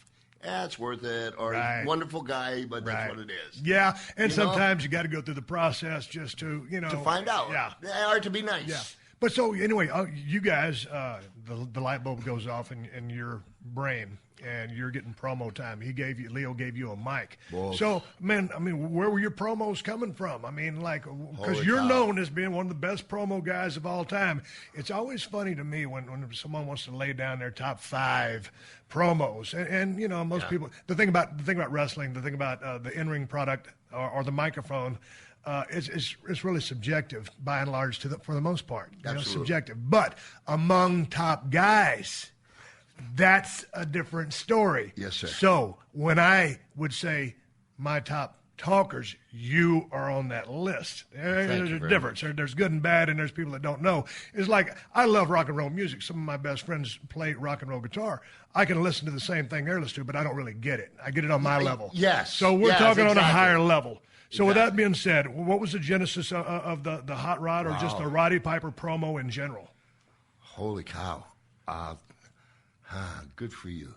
It's worth it. Or wonderful guy, but that's what it is. Yeah. And sometimes you got to go through the process just to, to find out. Yeah. Or to be nice. Yeah. But so anyway, you guys, the light bulb goes off in your brain, and you're getting promo time. Leo gave you a mic. Whoa. So, man, I mean, where were your promos coming from? I mean, like, because you're known as being one of the best promo guys of all time. It's always funny to me when someone wants to lay down their top 5 promos, and you know, most people. The thing about wrestling, the thing about the in-ring product or the microphone. It's really subjective by and large for the most part. Subjective. But among top guys, that's a different story. Yes, sir. So when I would say my top talkers, you are on that list. There's a difference. There's good and bad, and there's people that don't know. It's like I love rock and roll music. Some of my best friends play rock and roll guitar. I can listen to the same thing they're listening to, but I don't really get it. I get it on my level. Yes. So we're talking on a higher level. So with that being said, what was the genesis of the Hot Rod or just the Roddy Piper promo in general? Holy cow. Good for you.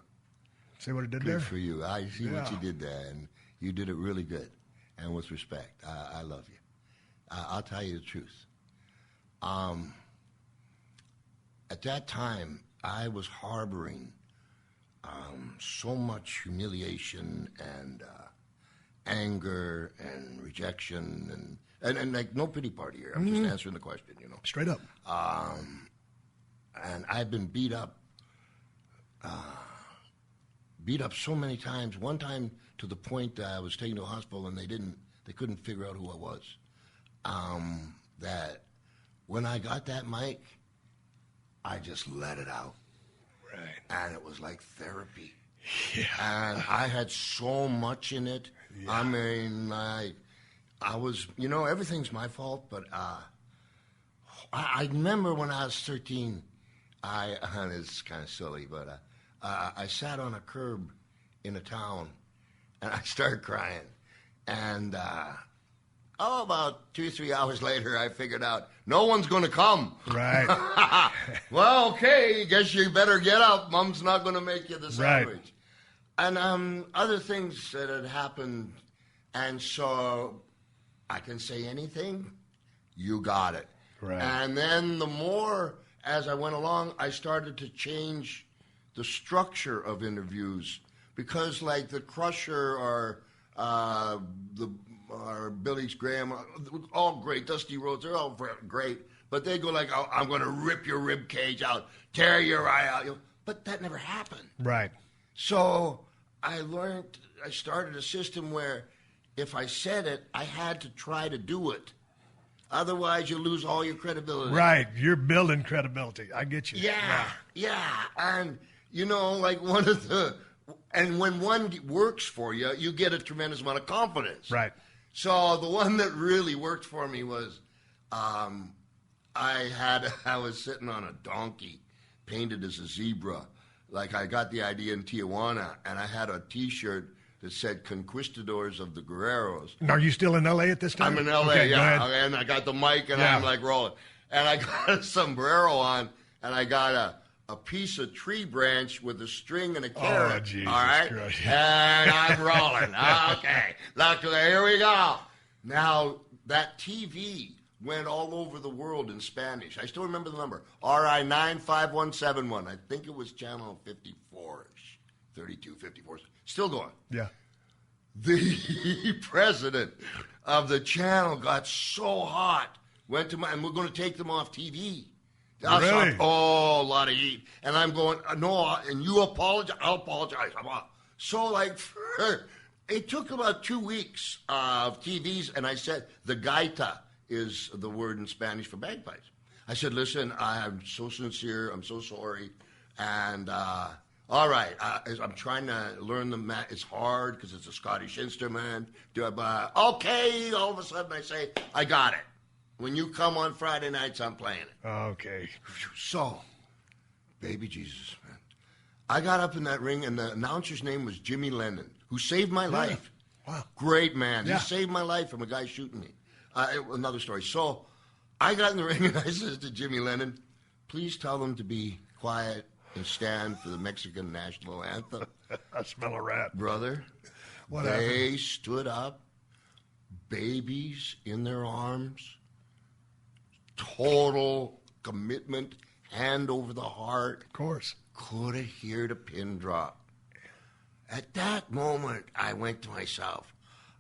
See what it did there? there? Good for you. I see what you did there, and you did it really good and with respect. I love you. I'll tell you the truth. At that time, I was harboring so much humiliation and anger and rejection and like no pity party here. I'm just answering the question, you know. Straight up. And I've been beat up so many times. One time to the point that I was taken to a hospital and they couldn't figure out who I was. That when I got that mic, I just let it out. Right. And it was like therapy. Yeah. And I had so much in it. Yeah. I mean, I was, you know, everything's my fault, but I remember when I was 13, it's kind of silly, but I sat on a curb in a town, and I started crying. And about 2 or 3 hours later, I figured out no one's going to come. Right. Well, okay, guess you better get up. Mom's not going to make you the sandwich. Right. And other things that had happened, and so I can say anything, you got it. Right. And then the more, as I went along, I started to change the structure of interviews because, like, the Crusher or Billy Graham, all great, Dusty Rhodes, they're all great, but they go like, oh, I'm going to rip your rib cage out, tear your eye out. But that never happened. Right. So I started a system where if I said it, I had to try to do it. Otherwise, you lose all your credibility. Right. You're building credibility. I get you. Yeah. And, you know, like and when one works for you, you get a tremendous amount of confidence. Right. So the one that really worked for me was I was sitting on a donkey painted as a zebra. Like I got the idea in Tijuana, and I had a T-shirt that said Conquistadors of the Guerreros. Are you still in L.A. at this time? I'm in L.A., okay, yeah. And I got the mic, and I'm like rolling. And I got a sombrero on, and I got a piece of tree branch with a string and a carrot. Oh, Jesus all right? Christ. And I'm rolling. Okay. Look, here we go. Now, that TV went all over the world in Spanish. I still remember the number, RI 95171. I think it was channel 54-ish, 32, 54. Still going. Yeah. The president of the channel got so hot, went to and we're going to take them off TV. Really? A lot of heat. And I'm going, no, and you apologize? I'll apologize. So, like, it took about 2 weeks of TVs, and I said, the gaita is the word in Spanish for bagpipes. I said, listen, I'm so sincere. I'm so sorry. And, all right, I'm trying to learn the it's hard because it's a Scottish instrument. Okay, all of a sudden I say, I got it. When you come on Friday nights, I'm playing it. Okay. So, baby Jesus, man. I got up in that ring, and the announcer's name was Jimmy Lennon, who saved my life. Wow. Great man. Yeah. He saved my life from a guy shooting me. Another story. So, I got in the ring, and I said to Jimmy Lennon, please tell them to be quiet and stand for the Mexican national anthem. I smell a rat. Brother, they stood up, babies in their arms, total commitment, hand over the heart. Of course. Could have heard a pin drop. At that moment, I went to myself,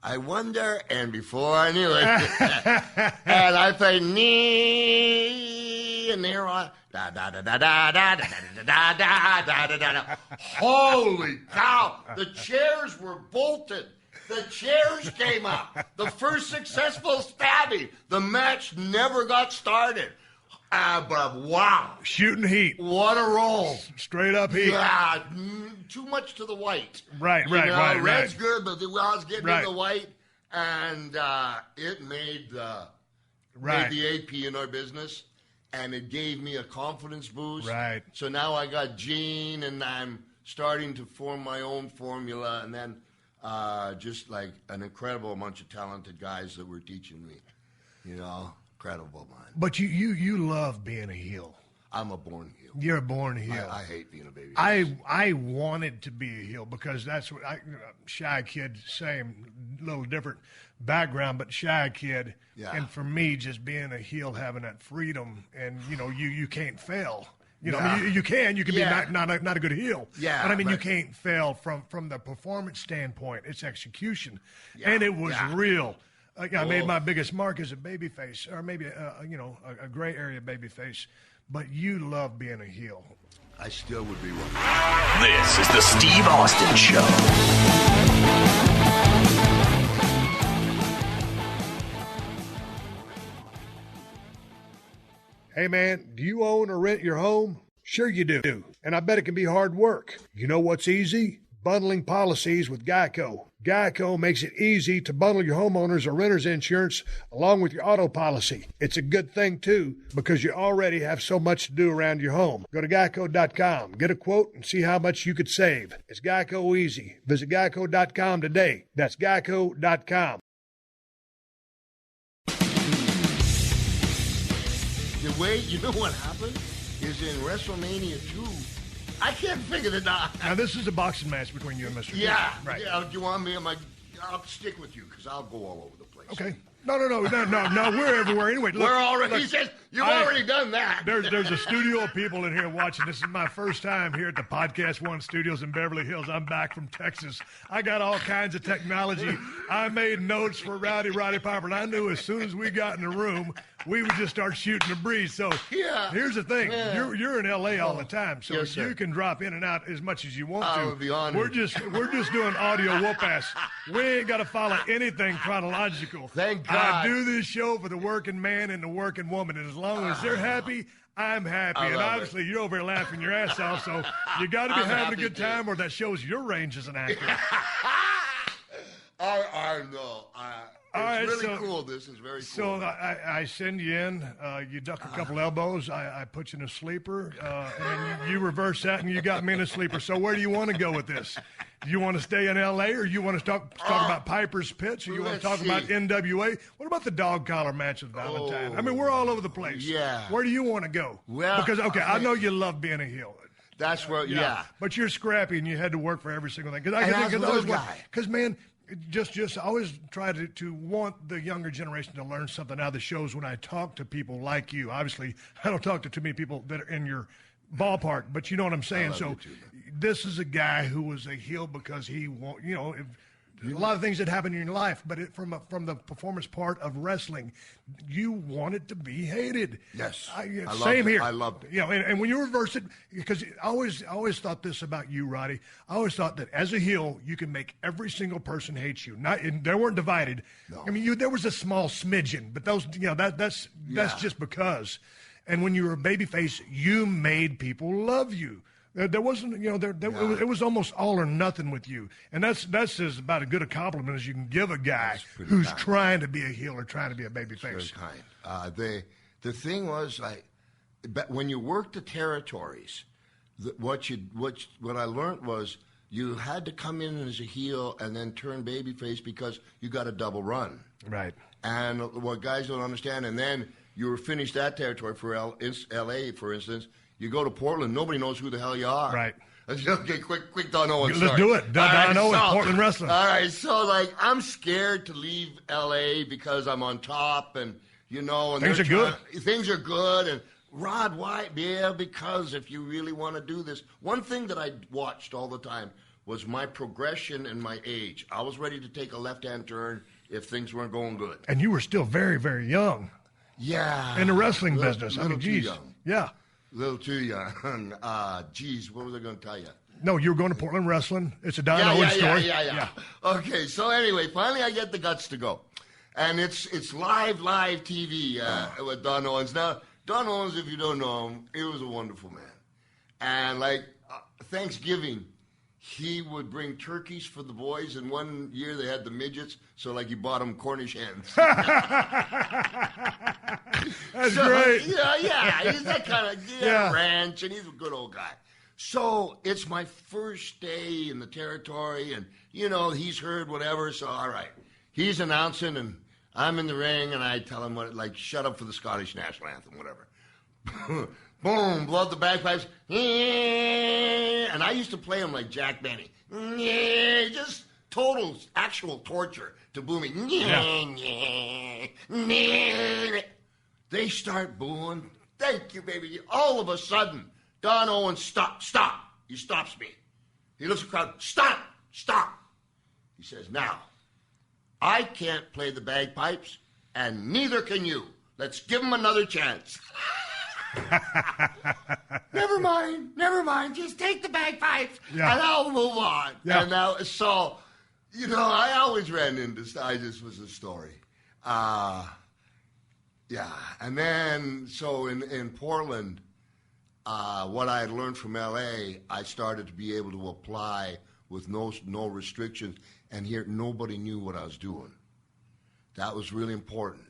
I wonder, and before I knew it, and I played knee, and there on, da da da da da da da da da da da da. Holy cow! The chairs were bolted. The chairs came up. The first successful stabbing. The match never got started. But wow. Shooting heat. What a roll. Straight up heat. Yeah, too much to the white. Right. Red's good, but I was getting Right. to the white, and it made the AP in our business, and it gave me a confidence boost. Right. So now I got Gene, and I'm starting to form my own formula, and then just like an incredible bunch of talented guys that were teaching me, incredible, man. But you love being a heel. I'm a born heel. You're a born heel. I hate being a baby. I wanted to be a heel because that's what shy kid, same, little different background, but shy kid. Yeah. And for me, just being a heel, having that freedom, and you can't fail. I mean, you can be not a good heel. Yeah, but I mean, you can't fail from the performance standpoint. It's execution, and it was real. I made my biggest mark as a babyface, or maybe a gray area babyface. But you love being a heel. I still would be one. This is the Steve Austin Show. Hey, man, do you own or rent your home? Sure you do. And I bet it can be hard work. You know what's easy? Bundling policies with Geico. Geico makes it easy to bundle your homeowners or renters insurance along with your auto policy. It's a good thing, too, because you already have so much to do around your home. Go to geico.com, get a quote, and see how much you could save. It's Geico easy. Visit geico.com today. That's geico.com. The way, you know what happened? Is in WrestleMania 2. I can't figure it out. Now, this is a boxing match between you and Mr. Yeah. Right. Yeah, do you want me? I'll stick with you because I'll go all over the place. Okay. No, we're everywhere anyway. Look, We're already, look, he says, you've already done that. There's a studio of people in here watching. This is my first time here at the PodcastOne studios in Beverly Hills. I'm back from Texas. I got all kinds of technology. I made notes for Roddy Piper, and I knew as soon as we got in the room, we would just start shooting the breeze. So here's the thing. Yeah. You're in L.A. all the time, so yes, you can drop in and out as much as you want to. I would be honored. We're just doing audio whoop-ass. We ain't got to follow anything chronological. Thank God. I do this show for the working man and the working woman, and as long as they're happy, I'm happy. And obviously, you're over here laughing your ass off, so you got to be having a good time, or that shows your range as an actor. I know. It's really cool. This is very cool. So I send you in. You duck a couple elbows. I put you in a sleeper, and then you reverse that, and you got me in a sleeper. So where do you want to go with this? Do you want to stay in L.A., or you want to talk about Piper's Pits, or you want to talk about NWA? What about the dog collar match with Valentine? I mean, we're all over the place. Yeah. Where do you want to go? Well, because, I know you love being a heel. That's where, But you're scrappy, and you had to work for every single thing. Because, man, just I always try to want the younger generation to learn something out of the shows when I talk to people like you. Obviously, I don't talk to too many people that are in your ballpark, but you know what I'm saying. So this is a guy who was a heel because he a lot of things that happen in your life, but from the performance part of wrestling, you wanted to be hated. Yes, Same here. I loved it. And when you reverse it, because I always thought this about you, Roddy. I always thought that as a heel, you can make every single person hate you. They weren't divided. No. I mean, there was a small smidgen, but those, that's just because. And when you were a babyface, you made people love you. There wasn't, it was almost all or nothing with you. And that's as about as good a compliment as you can give a guy who's trying to be a heel or trying to be a babyface. Very kind. The thing was, when you worked the territories, what I learned was you had to come in as a heel and then turn babyface because you got a double run. Right. And what guys don't understand, and then you were finished that territory for L.A., for instance. You go to Portland, nobody knows who the hell you are. Right. Okay, quick Don Owen story. Let's do it. Don Owen, Portland Wrestling. All right, so I'm scared to leave L.A. because I'm on top, and and things are good. Things are good, and Rod, why? Yeah, because if you really want to do this, one thing that I watched all the time was my progression and my age. I was ready to take a left-hand turn if things weren't going good. And you were still very, very young. Yeah. In the wrestling business. Little geez. too young. Yeah. Little too young. Geez, what was I going to tell you? No, you were going to Portland Wrestling. It's a Don Owen story. Yeah. Okay, so anyway, finally I get the guts to go. And it's live TV with Don Owens. Now, Don Owens, if you don't know him, he was a wonderful man. And Thanksgiving, he would bring turkeys for the boys, and one year they had the midgets, so he bought them Cornish hens. That's great. Yeah, he's that kind of ranch, and he's a good old guy. So it's my first day in the territory, and he's heard whatever. So all right, he's announcing, and I'm in the ring, and I tell him shut up for the Scottish national anthem, whatever. Boom, blow up the bagpipes. And I used to play them like Jack Benny. Just total, actual torture to boo me. They start booing. Thank you, baby. All of a sudden, Don Owen, stop. He stops me. He looks at the crowd. Stop. He says, now, I can't play the bagpipes, and neither can you. Let's give him another chance. Never mind. Just take the bagpipes, and I'll move on. Yeah. And now, so, I always ran into. I just was a story. And then so in Portland, what I had learned from L.A., I started to be able to apply with no restrictions, and here nobody knew what I was doing. That was really important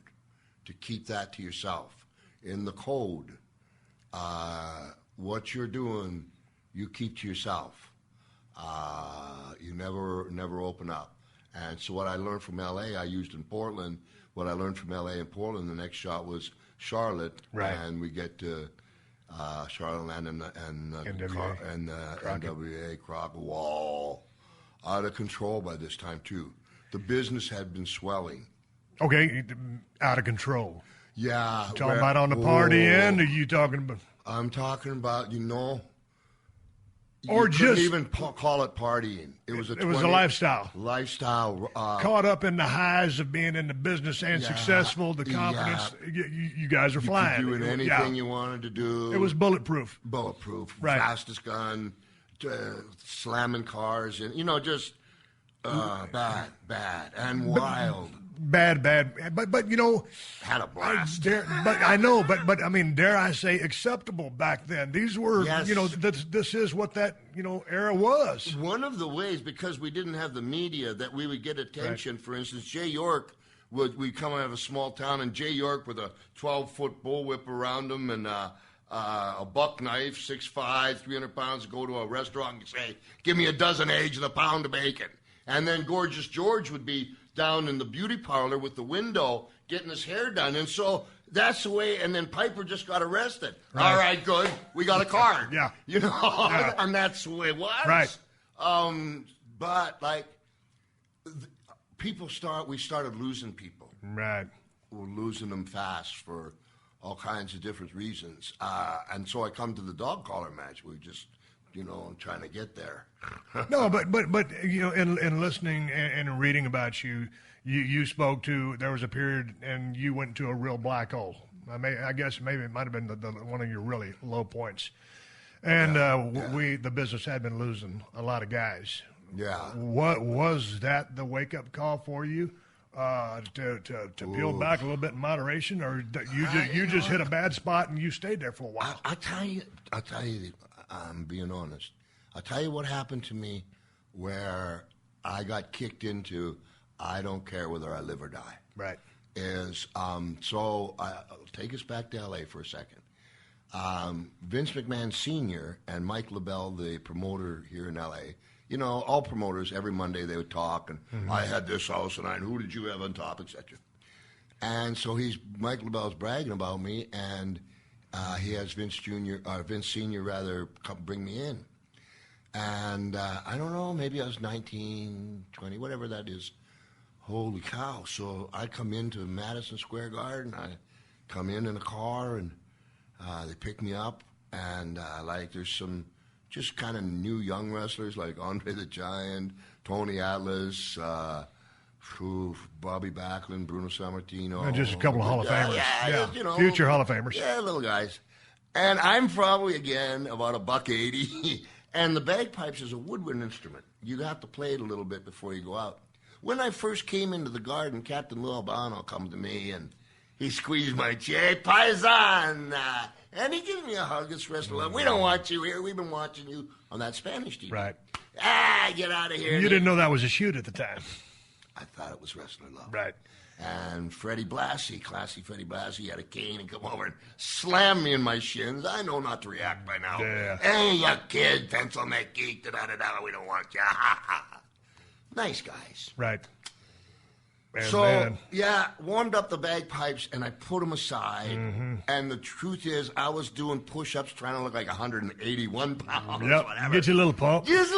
to keep that to yourself. In the code, what you're doing, you keep to yourself. You never open up. And so what I learned from L.A., I used in Portland. What I learned from L.A. and Portland, the next shot was Charlotte. Right. And we get to Charlotte and NWA, Croc, wall. Out of control by this time, too. The business had been swelling. Okay, out of control. Yeah. Talking about on the party end, or you talking about? I'm talking about, or you just couldn't even call it partying. It was a lifestyle. Lifestyle. Caught up in the highs of being in the business and successful, the confidence. Yeah. You guys are flying. You could do anything you wanted to do. It was bulletproof. Right. Fastest gun, slamming cars, and just bad and wild. Bad, but had a blast. But I mean, dare I say, acceptable back then. These were, yes. This is what that era was. One of the ways, because we didn't have the media, that we would get attention. Right. For instance, Jay York we'd come out of a small town, and Jay York with a 12-foot bullwhip around him and a buck knife, 6'5", 300 pounds, go to a restaurant and say, "Give me a dozen eggs and a pound of bacon." And then Gorgeous George would be down in the beauty parlor with the window getting his hair done. And so that's the way. And then Piper just got arrested. Right. All right, good. We got a card. Yeah. And that's the way it was. Right. But we started losing people. Right. We're losing them fast for all kinds of different reasons. And so I come to the dog collar match. We just and trying to get there. No, but in listening and reading about you, you spoke to, there was a period and you went to a real black hole. I guess maybe it might have been one of your really low points. And the business had been losing a lot of guys. Yeah. What was that the wake up call for you to peel back a little bit in moderation, or you just hit a bad spot and you stayed there for a while? I'll tell you. I'm being honest. I'll tell you what happened to me, where I got kicked into. I don't care whether I live or die. Right. So I'll take us back to L.A. for a second. Vince McMahon Sr. and Mike LaBelle, the promoter here in L.A., all promoters, every Monday they would talk, and I had this house, and who did you have on top, etc. And so Mike LaBelle's bragging about me, and he has Vince Sr. rather come bring me in. And I don't know, maybe I was 19, 20, whatever that is. Holy cow. So I come into Madison Square Garden. I come in a car, and they pick me up. And there's some just kind of new young wrestlers like Andre the Giant, Tony Atlas, Bobby Backlund, Bruno Sammartino. And just a couple of Hall of Famers. Yeah. Future Hall of Famers. Yeah, little guys. And I'm probably, again, about $1.80. And the bagpipes is a woodwind instrument. You have to play it a little bit before you go out. When I first came into the garden, Captain Lou Albano come to me, and he squeezed my chin, Paisan, and he gives me a hug. It's wrestler. We don't want you here. We've been watching you on that Spanish TV. Right. Get out of here. You didn't know that was a shoot at the time. I thought it was Wrestler Love. Right. And Freddie Blassie, classy Freddie Blassie, had a cane and come over and slam me in my shins. I know not to react by now. Yeah. Hey, you kid, pencil neck geek, da-da-da-da, we don't want you. Nice guys. Right. Warmed up the bagpipes, and I put them aside. Mm-hmm. And the truth is, I was doing push-ups trying to look like 181 pounds. Yep. Whatever. Get you a little pump. Just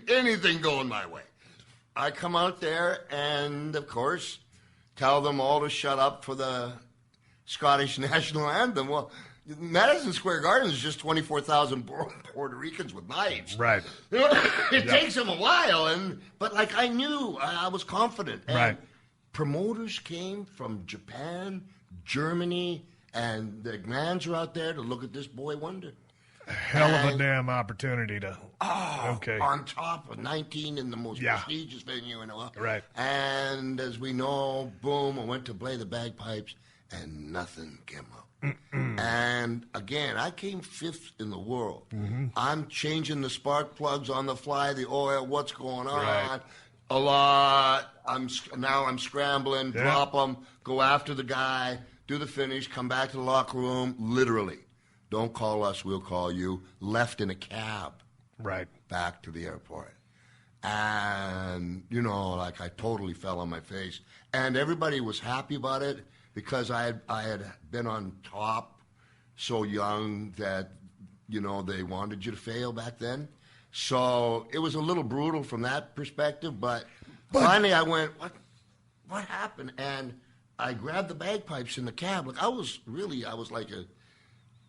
anything going my way. I come out there and, of course, tell them all to shut up for the Scottish national anthem. Well, Madison Square Garden is just 24,000 Puerto Ricans with knives. Right. It takes them a while, but I knew, I was confident. And right. Promoters came from Japan, Germany, and the McMahons are out there to look at this boy wonder. Hell of a damn opportunity to. On top of 19 in the most prestigious venue in the world. Right. And as we know, boom, I went to play the bagpipes, and nothing came up. And again, I came 5th in the world. Mm-hmm. I'm changing the spark plugs on the fly, the oil, what's going on. Right. A lot. I'm scrambling, drop them, go after the guy, do the finish, come back to the locker room, literally. Don't call us, we'll call you. Left in a cab. Right. Back to the airport. And, I totally fell on my face. And everybody was happy about it because I had been on top so young that, they wanted you to fail back then. So it was a little brutal from that perspective. But finally I went, what happened? And I grabbed the bagpipes in the cab. I was like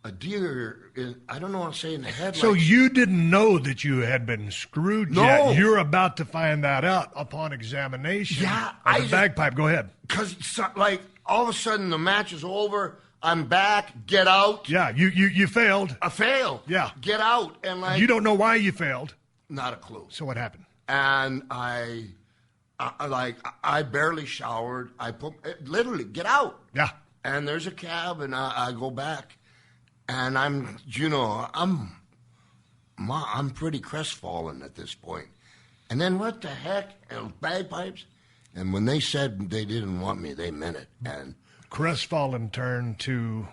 a deer, I don't know what I'm saying, in the headlights. So you didn't know that you had been screwed yet. You're about to find that out upon examination. Yeah. The bagpipe, go ahead. Because, all of a sudden the match is over. I'm back. Get out. Yeah, you failed. I failed. Yeah. Get out. And you don't know why you failed. Not a clue. So what happened? And I barely showered. I put, literally, get out. Yeah. And there's a cab, and I go back. And I'm pretty crestfallen at this point. And then what the heck? And bagpipes? And when they said they didn't want me, they meant it. And crestfallen turned to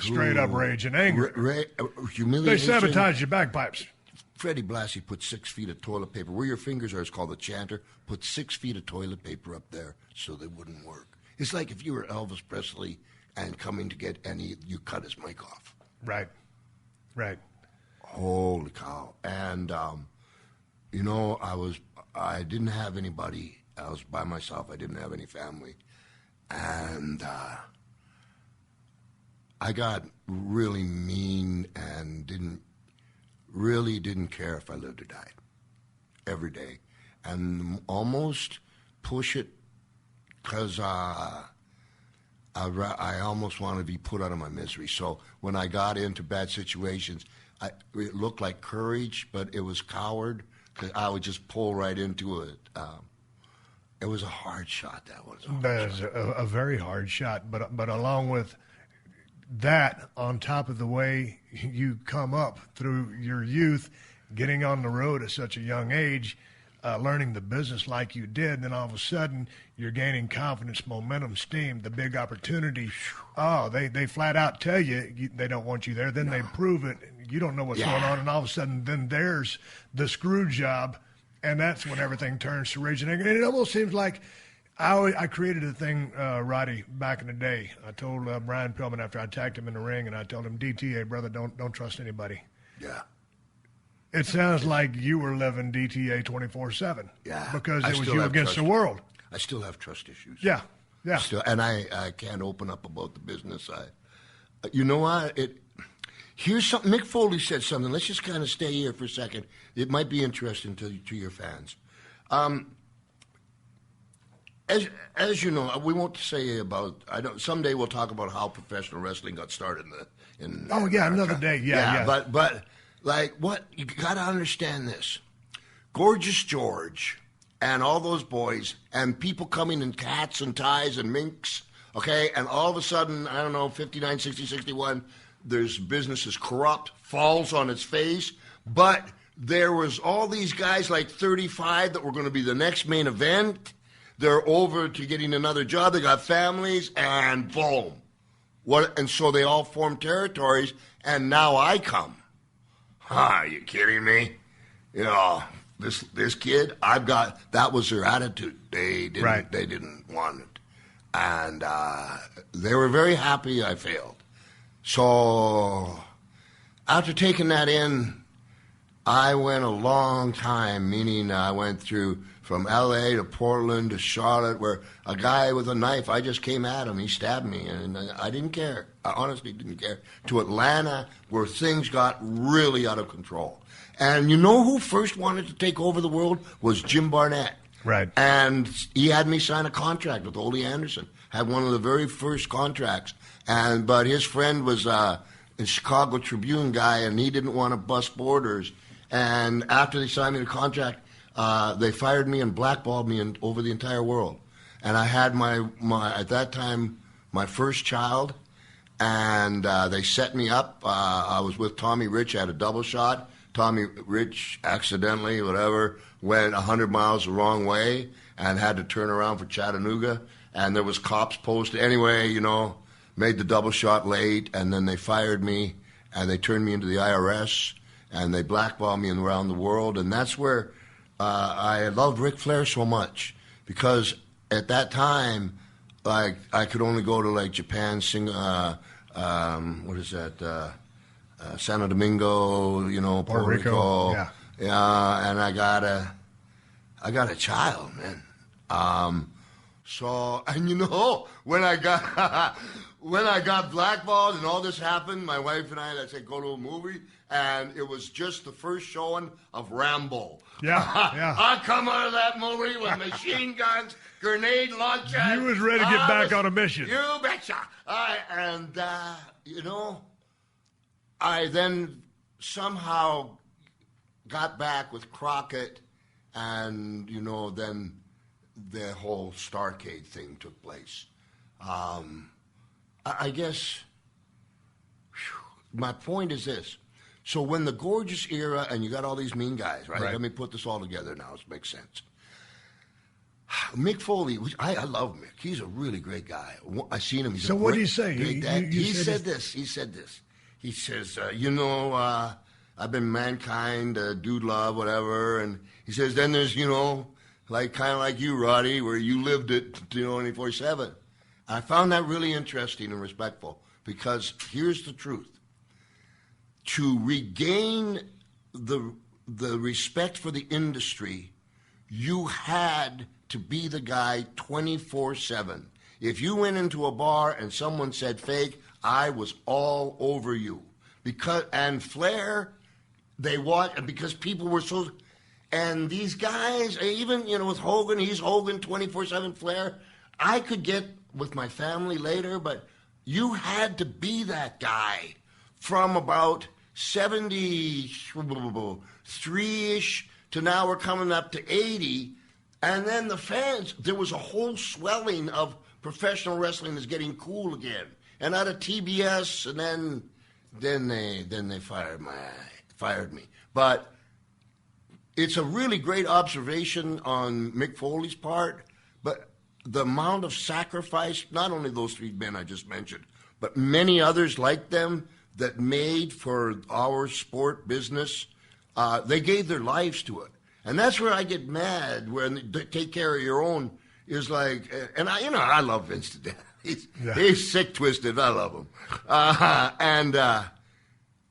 straight up rage and anger. Humiliation. They sabotaged your bagpipes. Freddie Blassie put 6 feet of toilet paper. Where your fingers are is called the chanter. Put 6 feet of toilet paper up there so they wouldn't work. It's like if you were Elvis Presley and coming to get you cut his mic off. Right. Holy cow. And, I didn't have anybody. I was by myself. I didn't have any family. And I got really mean and didn't really didn't care if I lived or died every day, and almost push it because I almost wanted to be put out of my misery. So when I got into bad situations, it looked like courage, but it was coward, because I would just pull right into it. It was a hard shot. That was a very hard shot. But along with that, on top of the way you come up through your youth, getting on the road at such a young age, learning the business like you did, and then all of a sudden you're gaining confidence, momentum, steam, the big opportunity. Oh, they flat out tell you they don't want you there. Then they prove it. You don't know what's going on, and all of a sudden then there's the screw job, and that's when everything turns to raging anger. And it almost seems like I created a thing, Roddy, back in the day. I told Brian Pillman after I attacked him in the ring, and I told him, DTA, brother, don't trust anybody. Yeah. It sounds like you were living DTA 24/7. Yeah. Because it was you against the world. I still have trust issues. Yeah. And I can't open up about the business. You know what? Here's something. Mick Foley said something. Let's just kind of stay here for a second. It might be interesting to your fans. As you know, we won't say about. Someday we'll talk about how professional wrestling got started in another day. Yeah. But like, what you got to understand this: Gorgeous George and all those boys and people coming in hats and ties and minks. Okay, and all of a sudden, I don't know, 59, 60, 61. There's business is corrupt, falls on its face, but there was all these guys like 35 that were going to be the next main event. They're over to getting another job. They got families, and boom. And so they all formed territories, and now I come. Are you kidding me? You know, this kid, that was their attitude. They didn't want it. And they were very happy I failed. So after taking that in, I went a long time, meaning I went through from L.A. to Portland to Charlotte, where a guy with a knife, I just came at him. He stabbed me, and I didn't care. I honestly didn't care. To Atlanta, where things got really out of control. And you know who first wanted to take over the world? Was Jim Barnett. Right. And he had me sign a contract with Ole Anderson. Had one of the very first contracts. But his friend was a Chicago Tribune guy, and he didn't want to bust borders. And after they signed me the contract, they fired me and blackballed me over the entire world. And I had my at that time, my first child, and they set me up. I was with Tommy Rich at a double shot. Tommy Rich accidentally, whatever, went 100 miles the wrong way and had to turn around for Chattanooga. And there was cops posted. Anyway, made the double shot late, and then they fired me, and they turned me into the IRS, and they blackballed me around the world. And that's where I loved Ric Flair so much, because at that time, like, I could only go to, like, Japan, Santo Domingo, Puerto Rico. Yeah, and I got a child, man. So, and when I got blackballed and all this happened, my wife and I said, go to a movie, and it was just the first showing of Rambo. Yeah. I come out of that movie with machine guns, grenade launchers. You was ready to get back on a mission. You betcha. I then somehow got back with Crockett, and, then the whole Starrcade thing took place. I guess my point is this. So when the Gorgeous era, and you got all these mean guys, right? Let me put this all together now. It makes sense. Mick Foley, I love Mick. He's a really great guy. I seen him. So what did he say? He said this. He says, I've been Mankind, Dude Love, whatever. And he says, then there's, kind of like you, Roddy, where you lived it 24/7. I found that really interesting and respectful, because here's the truth. To regain the respect for the industry, you had to be the guy 24/7. If you went into a bar and someone said fake, I was all over you. And Flair, they watch, and because people were so, and these guys, even, with Hogan, he's Hogan 24/7 flair. I could get with my family later, but you had to be that guy from about 73-ish to now we're coming up to 80. And then the fans, there was a whole swelling of professional wrestling is getting cool again. And out of TBS, and then they fired me. But it's a really great observation on Mick Foley's part, but the amount of sacrifice, not only those three men I just mentioned, but many others like them that made for our sport business, they gave their lives to it. And that's where I get mad when they take care of your own is like, and I love Vince to death. He's sick twisted. I love him.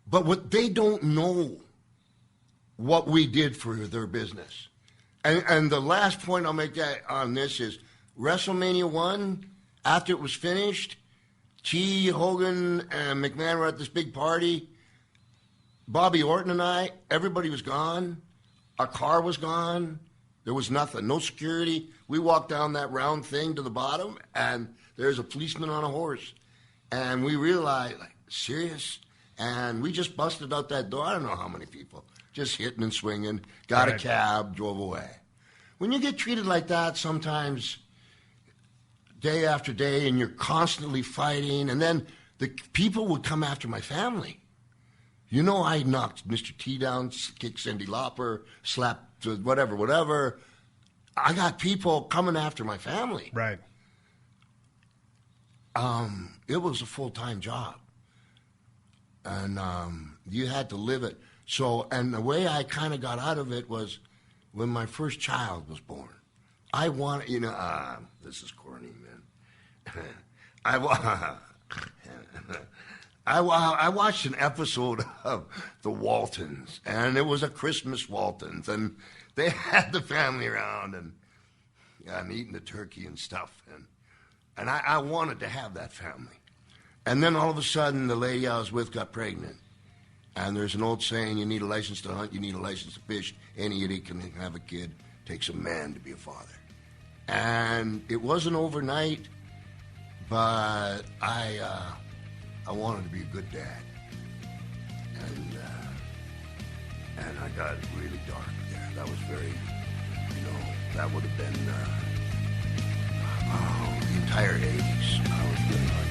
But what they don't know what we did for their business. And the last point I'll make on this is WrestleMania 1, after it was finished, Hogan and McMahon were at this big party. Bobby Orton and I, everybody was gone. Our car was gone. There was nothing, no security. We walked down that round thing to the bottom, and there's a policeman on a horse. And we realized, serious? And we just busted out that door. I don't know how many people. Just hitting and swinging, got a cab, drove away. When you get treated like that, sometimes day after day, and you're constantly fighting, and then the people would come after my family. I knocked Mr. T down, kicked Cyndi Lauper, slapped whatever. I got people coming after my family. Right. It was a full-time job. And you had to live it. So, and the way I kind of got out of it was when my first child was born. I wanted, this is corny, man. I watched an episode of The Waltons, and it was a Christmas Waltons, and they had the family around, and I'm eating the turkey and stuff, and I wanted to have that family. And then all of a sudden, the lady I was with got pregnant, and there's an old saying, you need a license to hunt, you need a license to fish, any idiot can have a kid, takes a man to be a father. And it wasn't overnight, but I wanted to be a good dad, and I got really dark there. That was very, that would have been the entire 80s. I was really hard.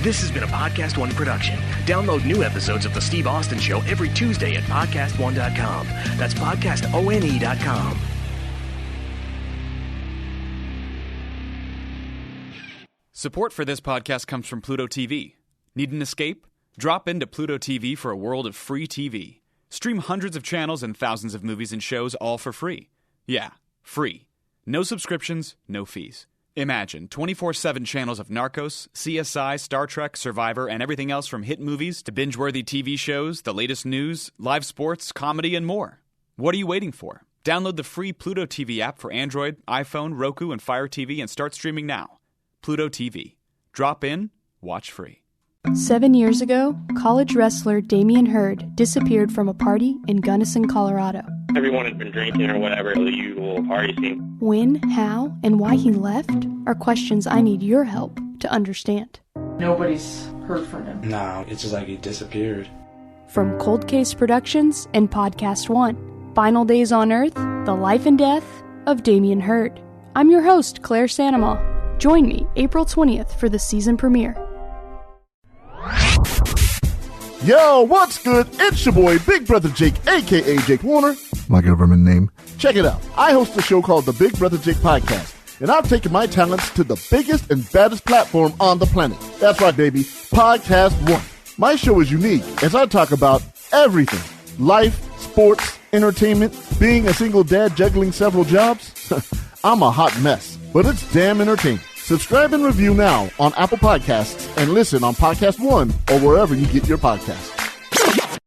This has been a Podcast One production. Download new episodes of The Steve Austin Show every Tuesday at PodcastOne.com. That's PodcastOne.com. Support for this podcast comes from Pluto TV. Need an escape? Drop into Pluto TV for a world of free TV. Stream hundreds of channels and thousands of movies and shows all for free. Yeah, free. No subscriptions, no fees. Imagine 24/7 channels of Narcos, CSI, Star Trek, Survivor, and everything else from hit movies to binge-worthy TV shows, the latest news, live sports, comedy, and more. What are you waiting for? Download the free Pluto TV app for Android, iPhone, Roku, and Fire TV and start streaming now. Pluto TV. Drop in, watch free. 7 years ago, college wrestler Damian Hurd disappeared from a party in Gunnison, Colorado. Everyone had been drinking or whatever, the usual party scene. When, how, and why he left are questions I need your help to understand. Nobody's heard from him. No, it's just like he disappeared. From Cold Case Productions and Podcast One, Final Days on Earth, The Life and Death of Damian Hurd. I'm your host, Claire Sandomal. Join me April 20th for the season premiere. Yo, what's good? It's your boy, Big Brother Jake, a.k.a. Jake Warner, my government name. Check it out. I host a show called the Big Brother Jake Podcast, and I've taken my talents to the biggest and baddest platform on the planet. That's right, baby. Podcast One. My show is unique as I talk about everything. Life, sports, entertainment, being a single dad juggling several jobs. I'm a hot mess, but it's damn entertaining. Subscribe and review now on Apple Podcasts and listen on Podcast One or wherever you get your podcasts.